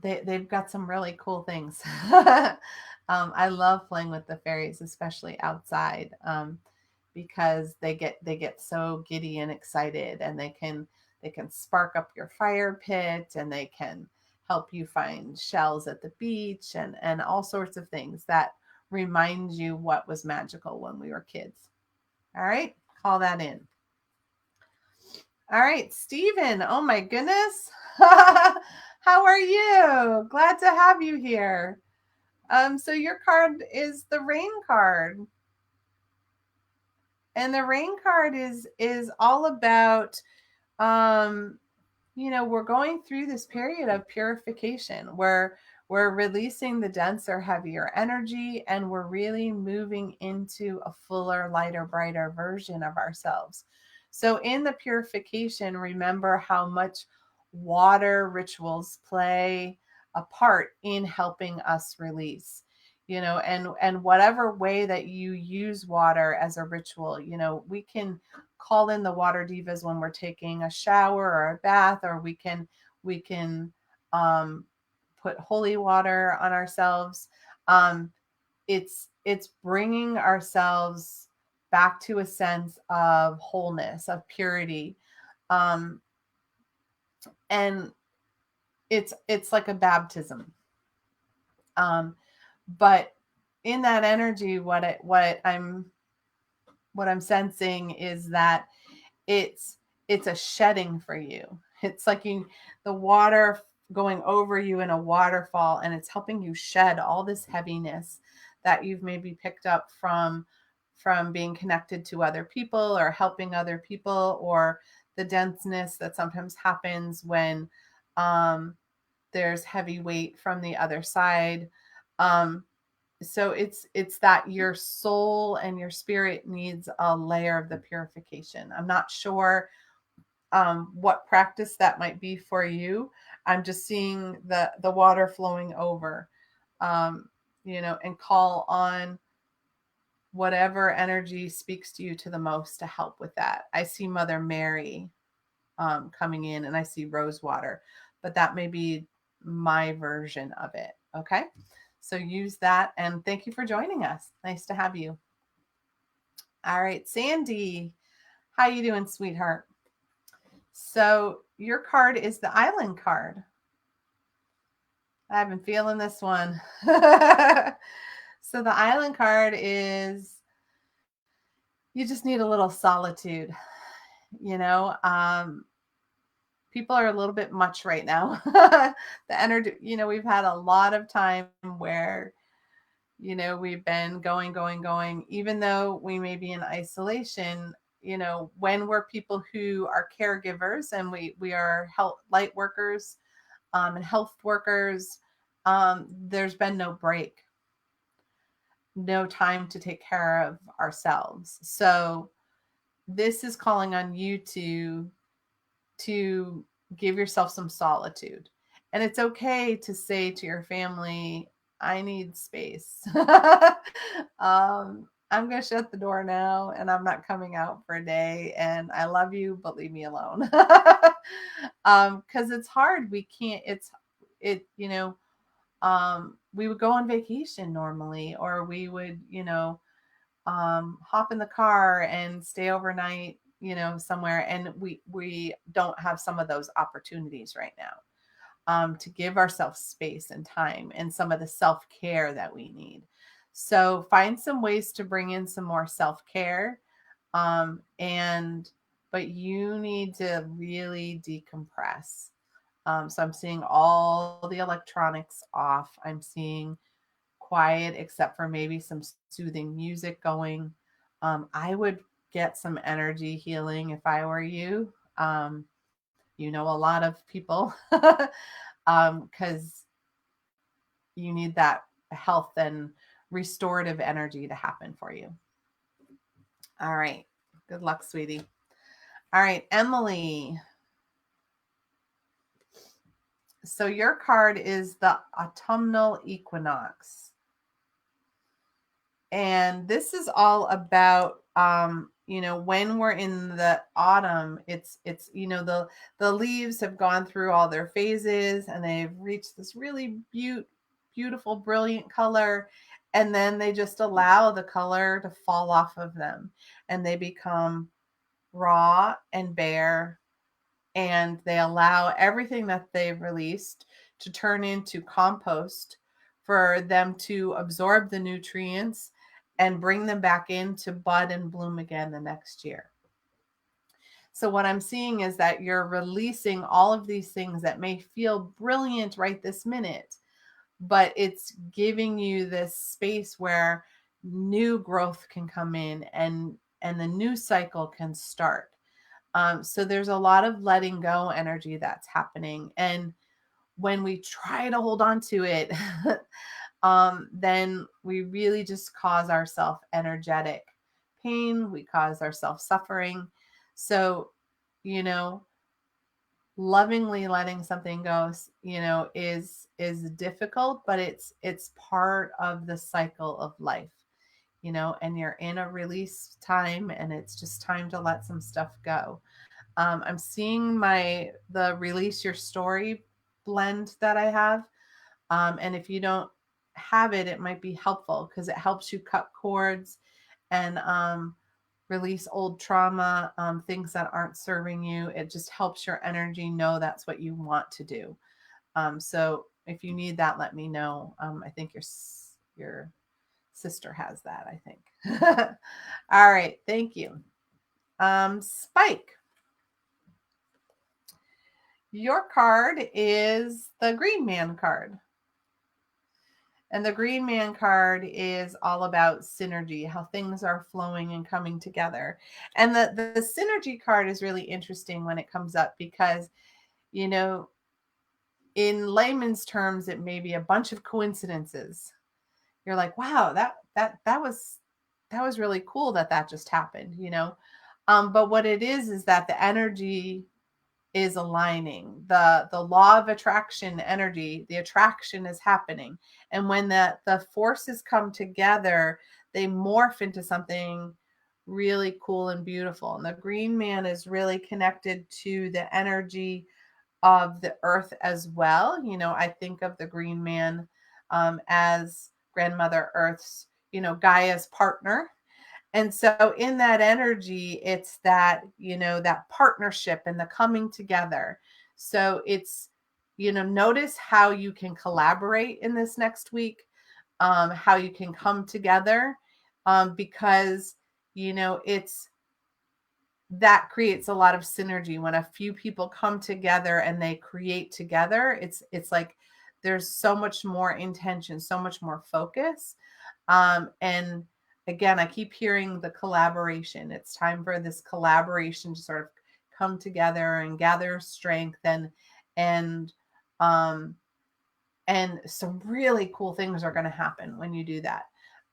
[SPEAKER 1] they've got some really cool things. I love playing with the fairies, especially outside, because they get so giddy and excited, and they can spark up your fire pit, and they can help you find shells at the beach, and all sorts of things that remind you what was magical when we were kids. All right, call that in. All right, Stephen. Oh my goodness. How are you? Glad to have you here. So your card is the rain card. And the rain card is all about we're going through this period of purification where we're releasing the denser, heavier energy, and we're really moving into a fuller, lighter, brighter version of ourselves. So in the purification, remember how much water rituals play a part in helping us release, and whatever way that you use water as a ritual, we can call in the water divas when we're taking a shower or a bath, or we can put holy water on ourselves. It's bringing ourselves back to a sense of wholeness, of purity, and it's like a baptism. But in that energy, what I'm sensing is that it's a shedding for you. It's like the water going over you in a waterfall, and it's helping you shed all this heaviness that you've maybe picked up from being connected to other people or helping other people, or the denseness that sometimes happens when there's heavy weight from the other side. So it's that your soul and your spirit needs a layer of the purification. I'm not sure what practice that might be for you. I'm just seeing the water flowing over, and call on whatever energy speaks to you to the most to help with that. I see Mother Mary coming in, and I see rose water, but that may be my version of it. Okay. So use that, and thank you for joining us. Nice to have you. All right, Sandy, how you doing, sweetheart? So your card is the island card. I've been feeling this one. So the island card is, you just need a little solitude. people are a little bit much right now. The energy, we've had a lot of time where, we've been going, even though we may be in isolation. When we're people who are caregivers and we are health light workers, and health workers, there's been no break, no time to take care of ourselves. So this is calling on you to give yourself some solitude. And it's okay to say to your family, I need space. I'm going to shut the door now and I'm not coming out for a day. And I love you, but leave me alone. Because it's hard. We can't, we would go on vacation normally, or we would, hop in the car and stay overnight, somewhere. And we don't have some of those opportunities right now, to give ourselves space and time and some of the self-care that we need. So find some ways to bring in some more self-care. But you need to really decompress. So I'm seeing all the electronics off. I'm seeing quiet, except for maybe some soothing music going. I would get some energy healing if I were you. A lot of people, because you need that health and restorative energy to happen for you. All right. Good luck, sweetie. All right, Emily. So your card is the autumnal equinox. And this is all about, when we're in the autumn, it's the leaves have gone through all their phases and they've reached this really beautiful, brilliant color. And then they just allow the color to fall off of them and they become raw and bare, and they allow everything that they've released to turn into compost for them to absorb the nutrients and bring them back in to bud and bloom again the next year. So what I'm seeing is that you're releasing all of these things that may feel brilliant right this minute, but it's giving you this space where new growth can come in and the new cycle can start. So there's a lot of letting go energy that's happening. And when we try to hold on to it, then we really just cause ourselves energetic pain. We cause ourselves suffering. So, lovingly letting something go, is difficult, but it's part of the cycle of life, and you're in a release time and it's just time to let some stuff go. I'm seeing the release your story blend that I have. And if you don't have it, it might be helpful because it helps you cut cords and release old trauma, things that aren't serving you. It just helps your energy know that's what you want to do. So if you need that, let me know. I think your sister has that, I think. All right. Thank you. Spike. Your card is the Green Man card. And the Green Man card is all about synergy, how things are flowing and coming together. And the synergy card is really interesting when it comes up because, in layman's terms, it may be a bunch of coincidences. You're like, wow, that was really cool that just happened, But what it is that the energy is aligning. The law of attraction energy, the attraction is happening. And when the forces come together, they morph into something really cool and beautiful. And the Green Man is really connected to the energy of the earth as well. I think of the Green Man as Grandmother Earth's, Gaia's partner. And so in that energy, it's that, that partnership and the coming together. So it's, notice how you can collaborate in this next week, how you can come together, because, it's that creates a lot of synergy. When a few people come together and they create together, it's like there's so much more intention, so much more focus. And again, I keep hearing the collaboration. It's time for this collaboration to sort of come together and gather strength, and um and some really cool things are going to happen when you do that.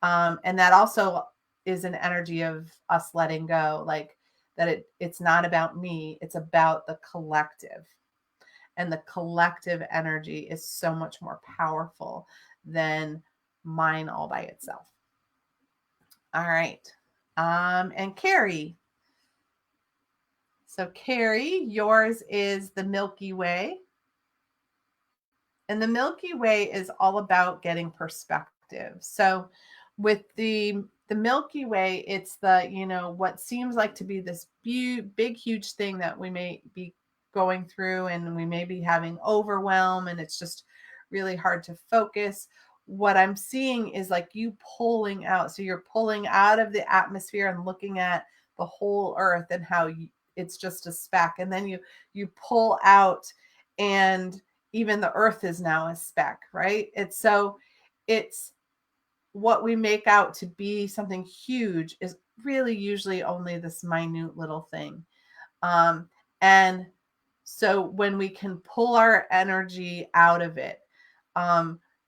[SPEAKER 1] And that also is an energy of us letting go, like that it's not about me, it's about the collective. And the collective energy is so much more powerful than mine all by itself. All right. And Carrie. So Carrie, yours is the Milky Way. And the Milky Way is all about getting perspective. So with the Milky Way, it's the, what seems like to be this big, huge thing that we may be going through, and we may be having overwhelm, and it's just really hard to focus. What I'm seeing is like you pulling out. So you're pulling out of the atmosphere and looking at the whole earth and how it's just a speck. And then you pull out, and even the earth is now a speck, right? It's what we make out to be something huge is really usually only this minute little thing. And so when we can pull our energy out of it,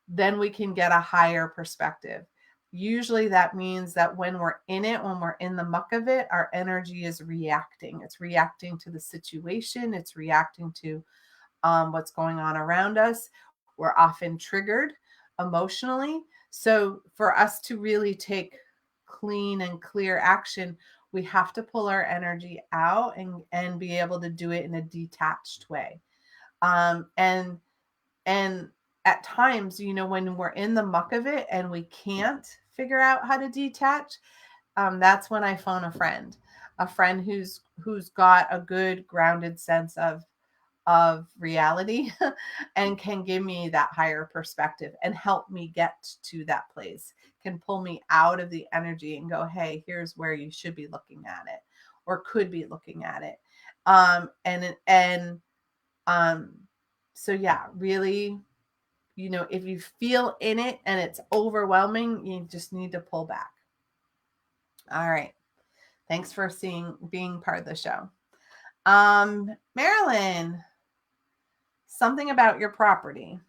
[SPEAKER 1] then we can get a higher perspective. Usually that means that when we're in it, when we're in the muck of it, our energy is reacting. It's reacting to the situation. It's reacting to what's going on around us. We're often triggered emotionally. So for us to really take clean and clear action, we have to pull our energy out and be able to do it in a detached way. And at times, when we're in the muck of it and we can't figure out how to detach, that's when I phone a friend who's got a good grounded sense of reality and can give me that higher perspective and help me get to that place, can pull me out of the energy and go, hey, here's where you should be looking at it or could be looking at it. And so yeah, really, if you feel in it and it's overwhelming, you just need to pull back. All right. Thanks for being part of the show. Marilyn, something about your property.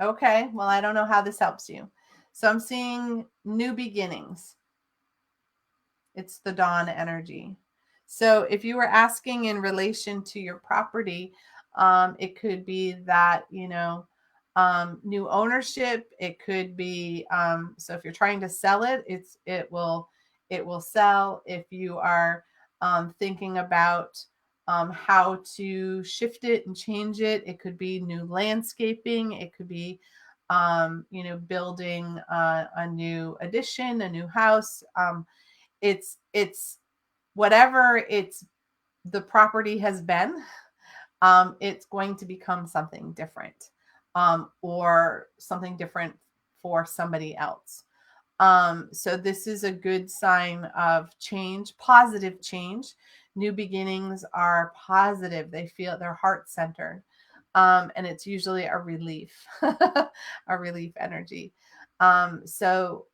[SPEAKER 1] Okay, well, I don't know how this helps you. So I'm seeing new beginnings. It's the dawn energy. So if you were asking in relation to your property, it could be that, new ownership. It could be, so if you're trying to sell it, it will sell. If you are thinking about how to shift it and change it, it could be new landscaping. It could be, building a new addition, a new house. It's whatever the property has been, it's going to become something different, or something different for somebody else. So this is a good sign of change, positive change. New beginnings are positive. They feel they're heart centered. And it's usually a relief, a relief energy. So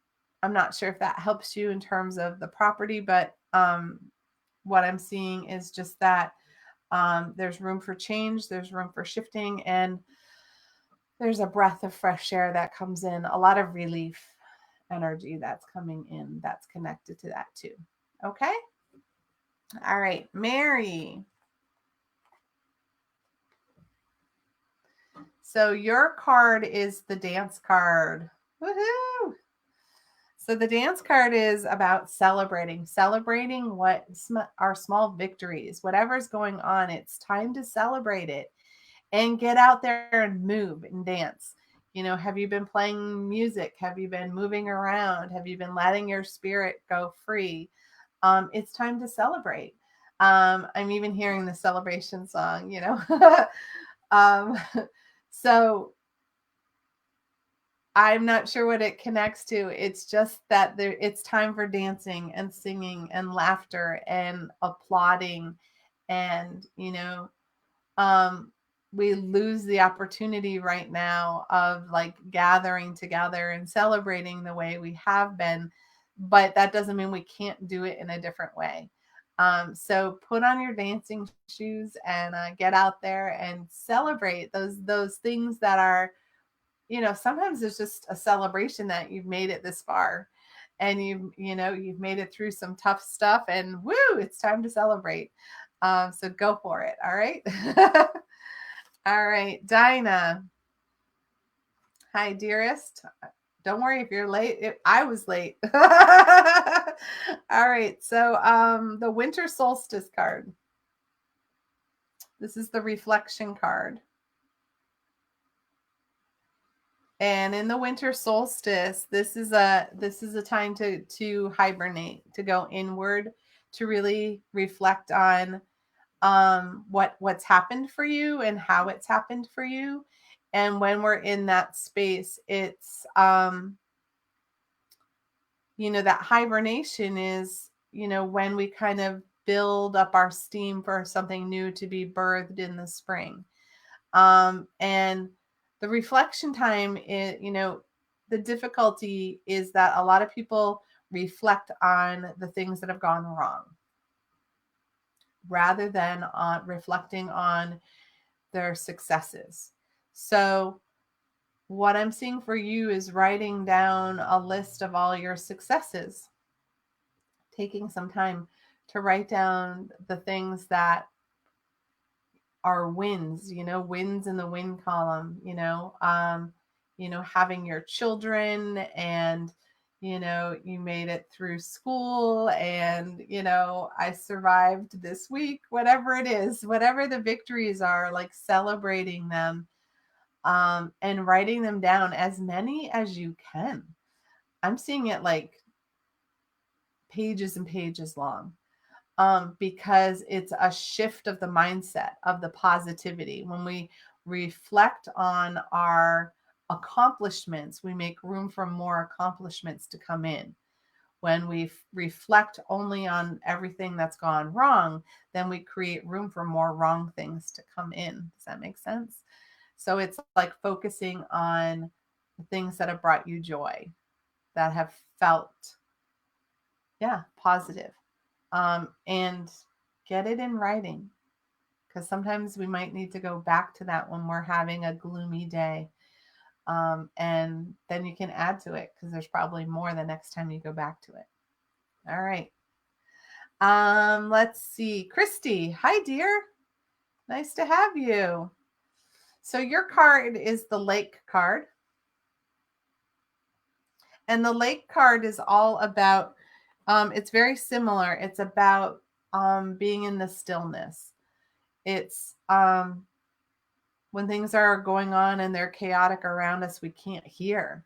[SPEAKER 1] I'm not sure if that helps you in terms of the property, but what I'm seeing is just that there's room for change, there's room for shifting, and there's a breath of fresh air that comes in, a lot of relief energy that's coming in that's connected to that too. Okay? All right, Mary. So your card is the dance card. Woohoo! So the dance card is about celebrating what our small victories, whatever's going on. It's time to celebrate it and get out there and move and dance. Have you been playing music? Have you been moving around? Have you been letting your spirit go free? It's time to celebrate. I'm even hearing the celebration song, um, so I'm not sure what it connects to. It's just that it's time for dancing and singing and laughter and applauding. And, we lose the opportunity right now of like gathering together and celebrating the way we have been. But that doesn't mean we can't do it in a different way. So put on your dancing shoes and get out there and celebrate those things that are, sometimes it's just a celebration that you've made it this far, and you've made it through some tough stuff, and woo, it's time to celebrate. So go for it. All right. All right, Dinah. Hi, dearest. Don't worry if you're late. I was late. All right. So the winter solstice card. This is the reflection card. And in the winter solstice, this is a time to hibernate, to go inward, to really reflect on what's happened for you and how it's happened for you. And when we're in that space, it's that hibernation is, when we kind of build up our steam for something new to be birthed in the spring. And the reflection time is, the difficulty is that a lot of people reflect on the things that have gone wrong rather than reflecting on their successes. So what I'm seeing for you is writing down a list of all your successes, taking some time to write down the things that are wins, wins in the win column, having your children, and, you made it through school, and, I survived this week, whatever it is, whatever the victories are, like celebrating them, and writing them down, as many as you can. I'm seeing it like pages and pages long. Because it's a shift of the mindset, of the positivity. When we reflect on our accomplishments, we make room for more accomplishments to come in. When we reflect only on everything that's gone wrong, then we create room for more wrong things to come in. Does that make sense? So it's like focusing on the things that have brought you joy, that have felt, positive. And get it in writing, because sometimes we might need to go back to that when we're having a gloomy day. And then you can add to it, because there's probably more the next time you go back to it. All right. Let's see. Christy. Hi, dear. Nice to have you. So your card is the lake card. And the lake card is all about, it's very similar. It's about being in the stillness. It's when things are going on and they're chaotic around us, we can't hear.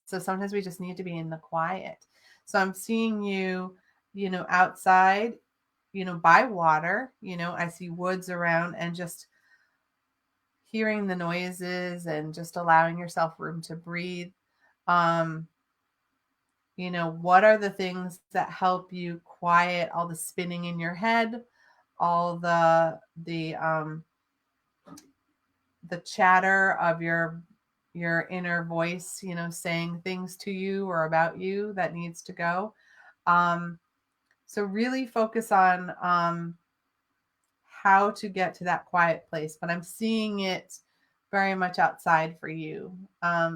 [SPEAKER 1] So sometimes we just need to be in the quiet. So I'm seeing you, outside, by water, I see woods around, and just hearing the noises and just allowing yourself room to breathe. What are the things that help you quiet all the spinning in your head, all the chatter of your inner voice, saying things to you or about you that needs to go. So really focus on how to get to that quiet place. But I'm seeing it very much outside for you. I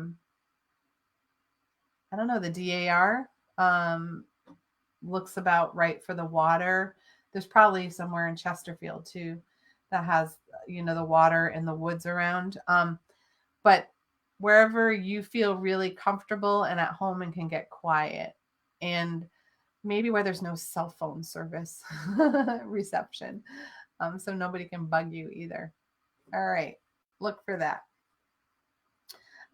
[SPEAKER 1] don't know, the DAR looks about right for the water. There's probably somewhere in Chesterfield too that has, the water and the woods around. But wherever you feel really comfortable and at home and can get quiet, and maybe where there's no cell phone service reception, so nobody can bug you either. All right, look for that.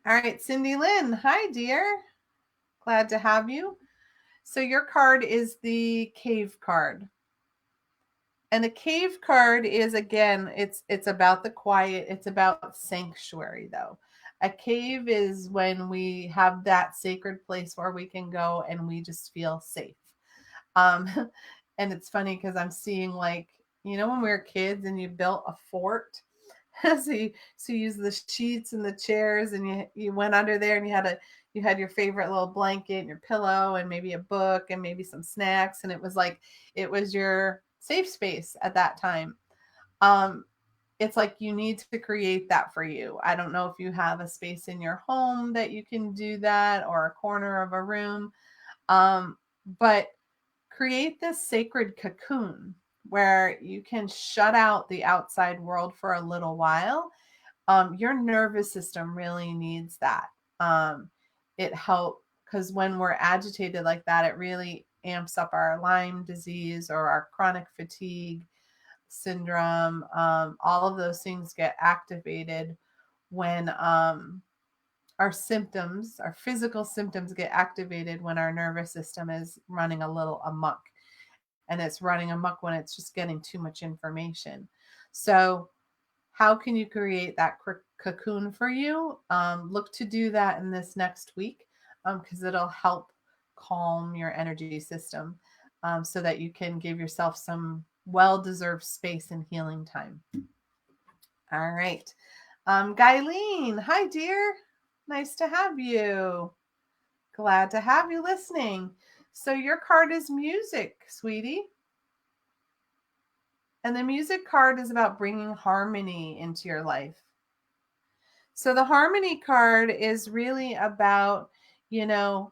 [SPEAKER 1] All right, Cindy Lynn. Hi, dear. Glad to have you. So your card is the cave card. And the cave card is, again, it's about the quiet. It's about sanctuary, though. A cave is when we have that sacred place where we can go and we just feel safe. Um, and it's funny because I'm seeing, like, when we were kids and you built a fort. So you use the sheets and the chairs, and you went under there, and you had your favorite little blanket and your pillow and maybe a book and maybe some snacks, and it was your safe space at that time. Um, it's like you need to create that for you. I don't know if you have a space in your home that you can do that, or a corner of a room, um, but create this sacred cocoon where you can shut out the outside world for a little while. Your nervous system really needs that. It helps because when we're agitated like that, it really amps up our Lyme disease or our chronic fatigue syndrome. All of those things get activated when our physical symptoms get activated when our nervous system is running a little amok. And it's running amok when it's just getting too much information. So, how can you create that cocoon for you? Look to do that in this next week, because it'll help calm your energy system, so that you can give yourself some well deserved space and healing time. All right. Guyleen, hi, dear. Nice to have you. Glad to have you listening. So, your card is music, sweetie. And the music card is about bringing harmony into your life. So the harmony card is really about, you know,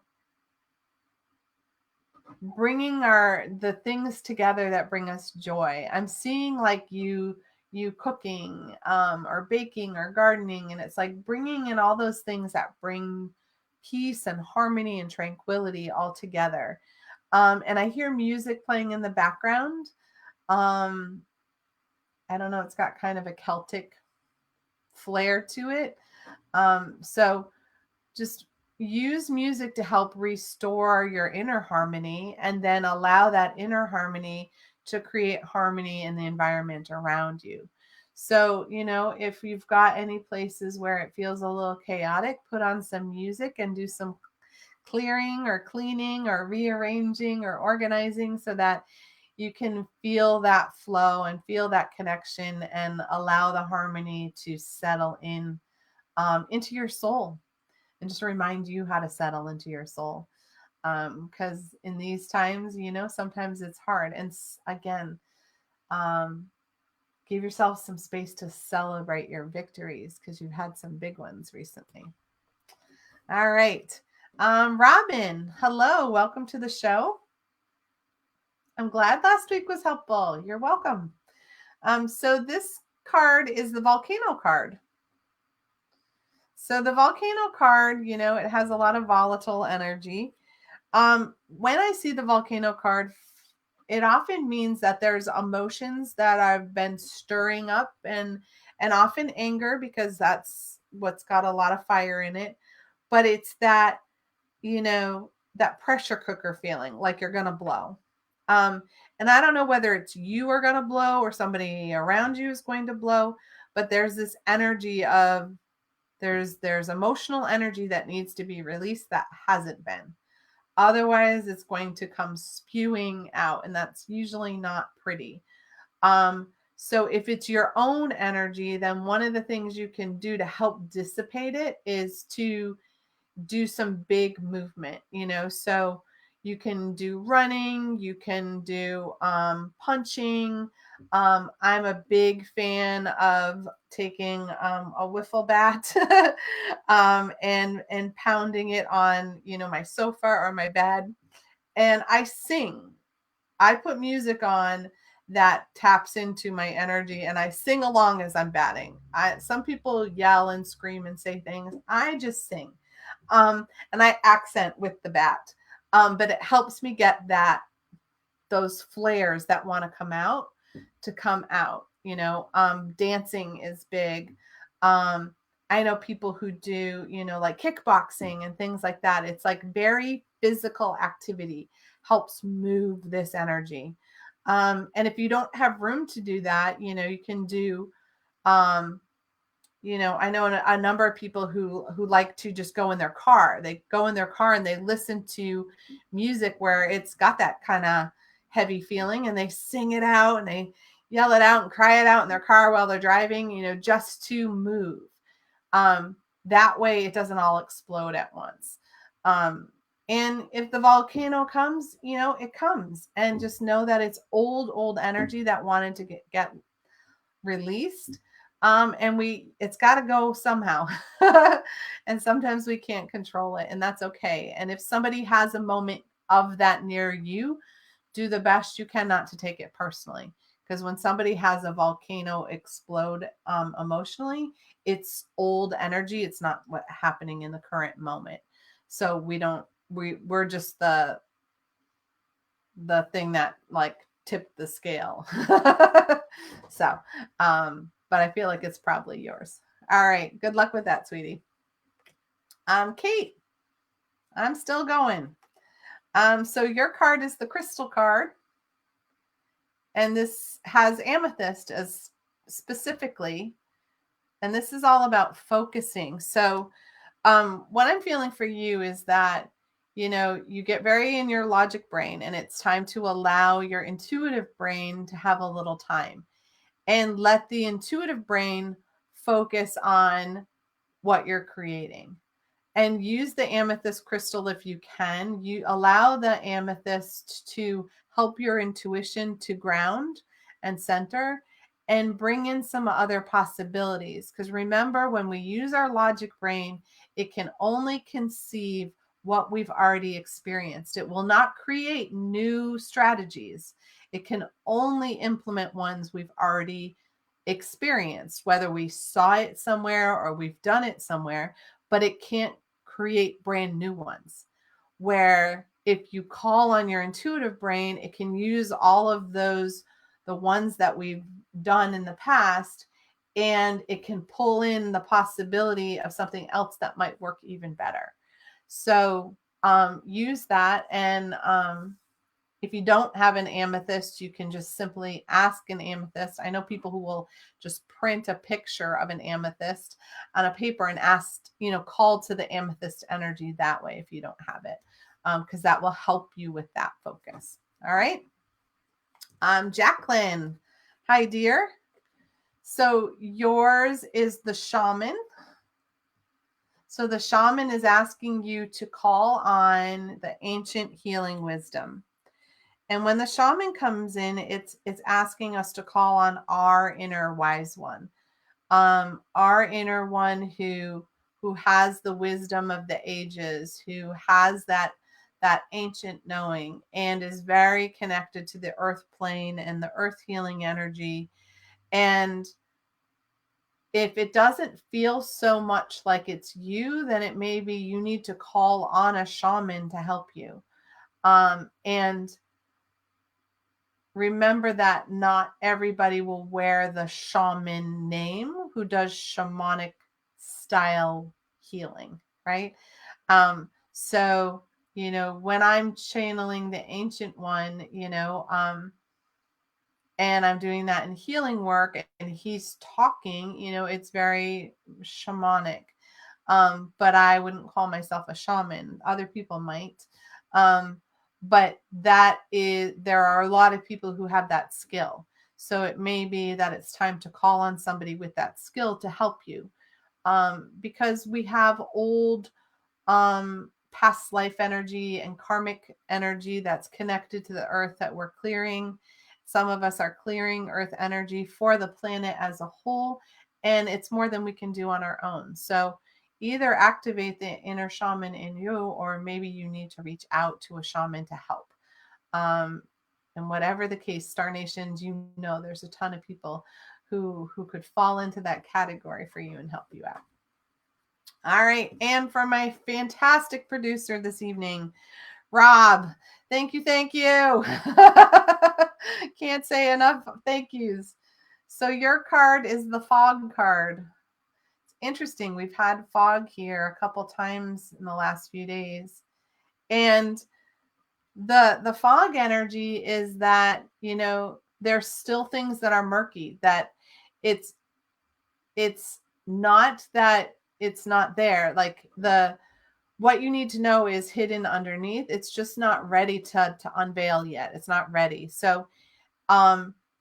[SPEAKER 1] bringing the things together that bring us joy. I'm seeing like you cooking, or baking or gardening, and it's like bringing in all those things that bring peace and harmony and tranquility all together. And I hear music playing in the background. Um, I don't know, it's got kind of a Celtic flair to it. So just use music to help restore your inner harmony, and then allow that inner harmony to create harmony in the environment around you. So, if you've got any places where it feels a little chaotic, put on some music and do some clearing or cleaning or rearranging or organizing, so that you can feel that flow and feel that connection and allow the harmony to settle in, into your soul, and just remind you how to settle into your soul. Because in these times, sometimes it's hard. And again, um, give yourself some space to celebrate your victories, because you've had some big ones recently. All right. Robin, hello. Welcome to the show. I'm glad last week was helpful. You're welcome. So this card is the volcano card. So the volcano card, it has a lot of volatile energy. When I see the volcano card, it often means that there's emotions that I've been stirring up, and often anger, because that's what's got a lot of fire in it. But it's that, that pressure cooker feeling, like you're going to blow. And I don't know whether it's you are going to blow or somebody around you is going to blow, but there's this energy of, there's emotional energy that needs to be released that hasn't been. Otherwise, it's going to come spewing out, and that's usually not pretty. So if it's your own energy, then one of the things you can do to help dissipate it is to do some big movement, so you can do running, you can do punching. I'm a big fan of taking a wiffle bat and pounding it on, my sofa or my bed, and I sing. I put music on that taps into my energy, and I sing along as I'm batting. Some people yell and scream and say things. I just sing. And I accent with the bat. But it helps me get those flares that want to come out to come out. Dancing is big. I know people who do, like kickboxing and things like that. It's like very physical activity helps move this energy. And if you don't have room to do that, you can do I know a number of people who like to just go in their car. They go in their car and they listen to music where it's got that kind of heavy feeling, and they sing it out and they yell it out and cry it out in their car while they're driving, just to move. That way it doesn't all explode at once. And if the volcano comes, it comes, and just know that it's old energy that wanted to get released. And it's got to go somehow. And sometimes we can't control it, and that's okay. And if somebody has a moment of that near you, do the best you can not to take it personally. Because when somebody has a volcano explode emotionally, it's old energy. It's not what's happening in the current moment. So we're just the thing that like tipped the scale. So, but I feel like it's probably yours. All right. Good luck with that, sweetie. Kate, I'm still going. So your card is the crystal card. And this has amethyst as specifically, and this is all about focusing. So what I'm feeling for you is that, you get very in your logic brain, and it's time to allow your intuitive brain to have a little time and let the intuitive brain focus on what you're creating. And use the amethyst crystal if you can. You allow the amethyst to help your intuition to ground and center and bring in some other possibilities. Because remember, when we use our logic brain, it can only conceive what we've already experienced. It will not create new strategies. It can only implement ones we've already experienced, whether we saw it somewhere or we've done it somewhere, but it can't create brand new ones. Where if you call on your intuitive brain, it can use all of those, the ones that we've done in the past, and it can pull in the possibility of something else that might work even better. So use that. And if you don't have an amethyst, you can just simply ask an amethyst. I know people who will just print a picture of an amethyst on a paper and ask, call to the amethyst energy that way if you don't have it, because that will help you with that focus. All right. Jacqueline. Hi, dear. So yours is the shaman. So the shaman is asking you to call on the ancient healing wisdom. And when the shaman comes in, it's asking us to call on our inner wise one, our inner one who has the wisdom of the ages, who has that ancient knowing, and is very connected to the earth plane and the earth healing energy. And if it doesn't feel so much like it's you, then it may be you need to call on a shaman to help you. And remember that not everybody will wear the shaman name who does shamanic style healing, right? So, when I'm channeling the ancient one, and I'm doing that in healing work and he's talking, it's very shamanic. But I wouldn't call myself a shaman. Other people might. But there are a lot of people who have that skill. So it may be that it's time to call on somebody with that skill to help you. Because we have old past life energy and karmic energy that's connected to the earth that we're clearing. Some of us are clearing earth energy for the planet as a whole, and it's more than we can do on our own. So either activate the inner shaman in you, or maybe you need to reach out to a shaman to help. And whatever the case, Star Nations, there's a ton of people who could fall into that category for you and help you out. All right. And for my fantastic producer this evening, Rob, thank you. Can't say enough thank yous. So your card is the fog card. It's interesting. We've had fog here a couple times in the last few days. And the fog energy is that, there's still things that are murky, that it's not that it's not there. Like what you need to know is hidden underneath. It's just not ready to unveil yet. It's not ready. So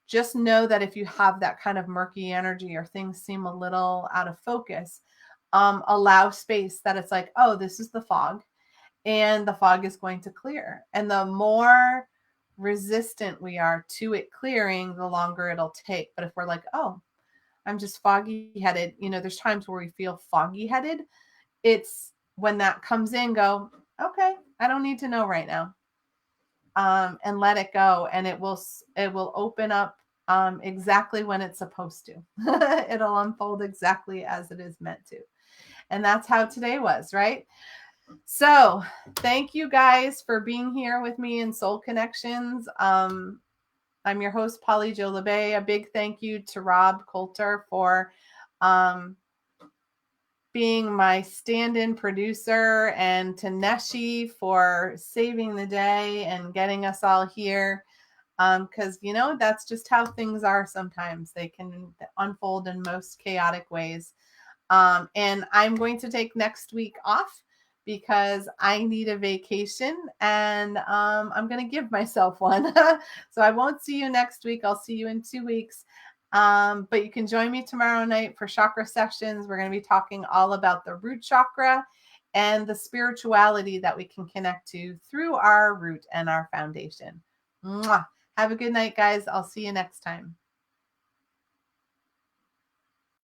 [SPEAKER 1] just know that if you have that kind of murky energy or things seem a little out of focus, allow space that it's like, oh, this is the fog, and the fog is going to clear. And the more resistant we are to it clearing, the longer it'll take. But if we're like, oh, I'm just foggy headed, there's times where we feel foggy headed. It's when that comes in, go, okay, I don't need to know right now. And let it go, and it will open up exactly when it's supposed to. It'll unfold exactly as it is meant to. And that's how today was, right? So thank you guys for being here with me in Soul Connections. I'm your host, Polly Jo Labbe. A big thank you to Rob Coulter for being my stand-in producer, and to Neshi for saving the day and getting us all here. Because, that's just how things are sometimes. They can unfold in most chaotic ways. And I'm going to take next week off because I need a vacation, and I'm going to give myself one. So I won't see you next week. I'll see you in 2 weeks. But you can join me tomorrow night for chakra sessions. We're going to be talking all about the root chakra and the spirituality that we can connect to through our root and our foundation. Mwah. Have a good night, guys. I'll see you next time.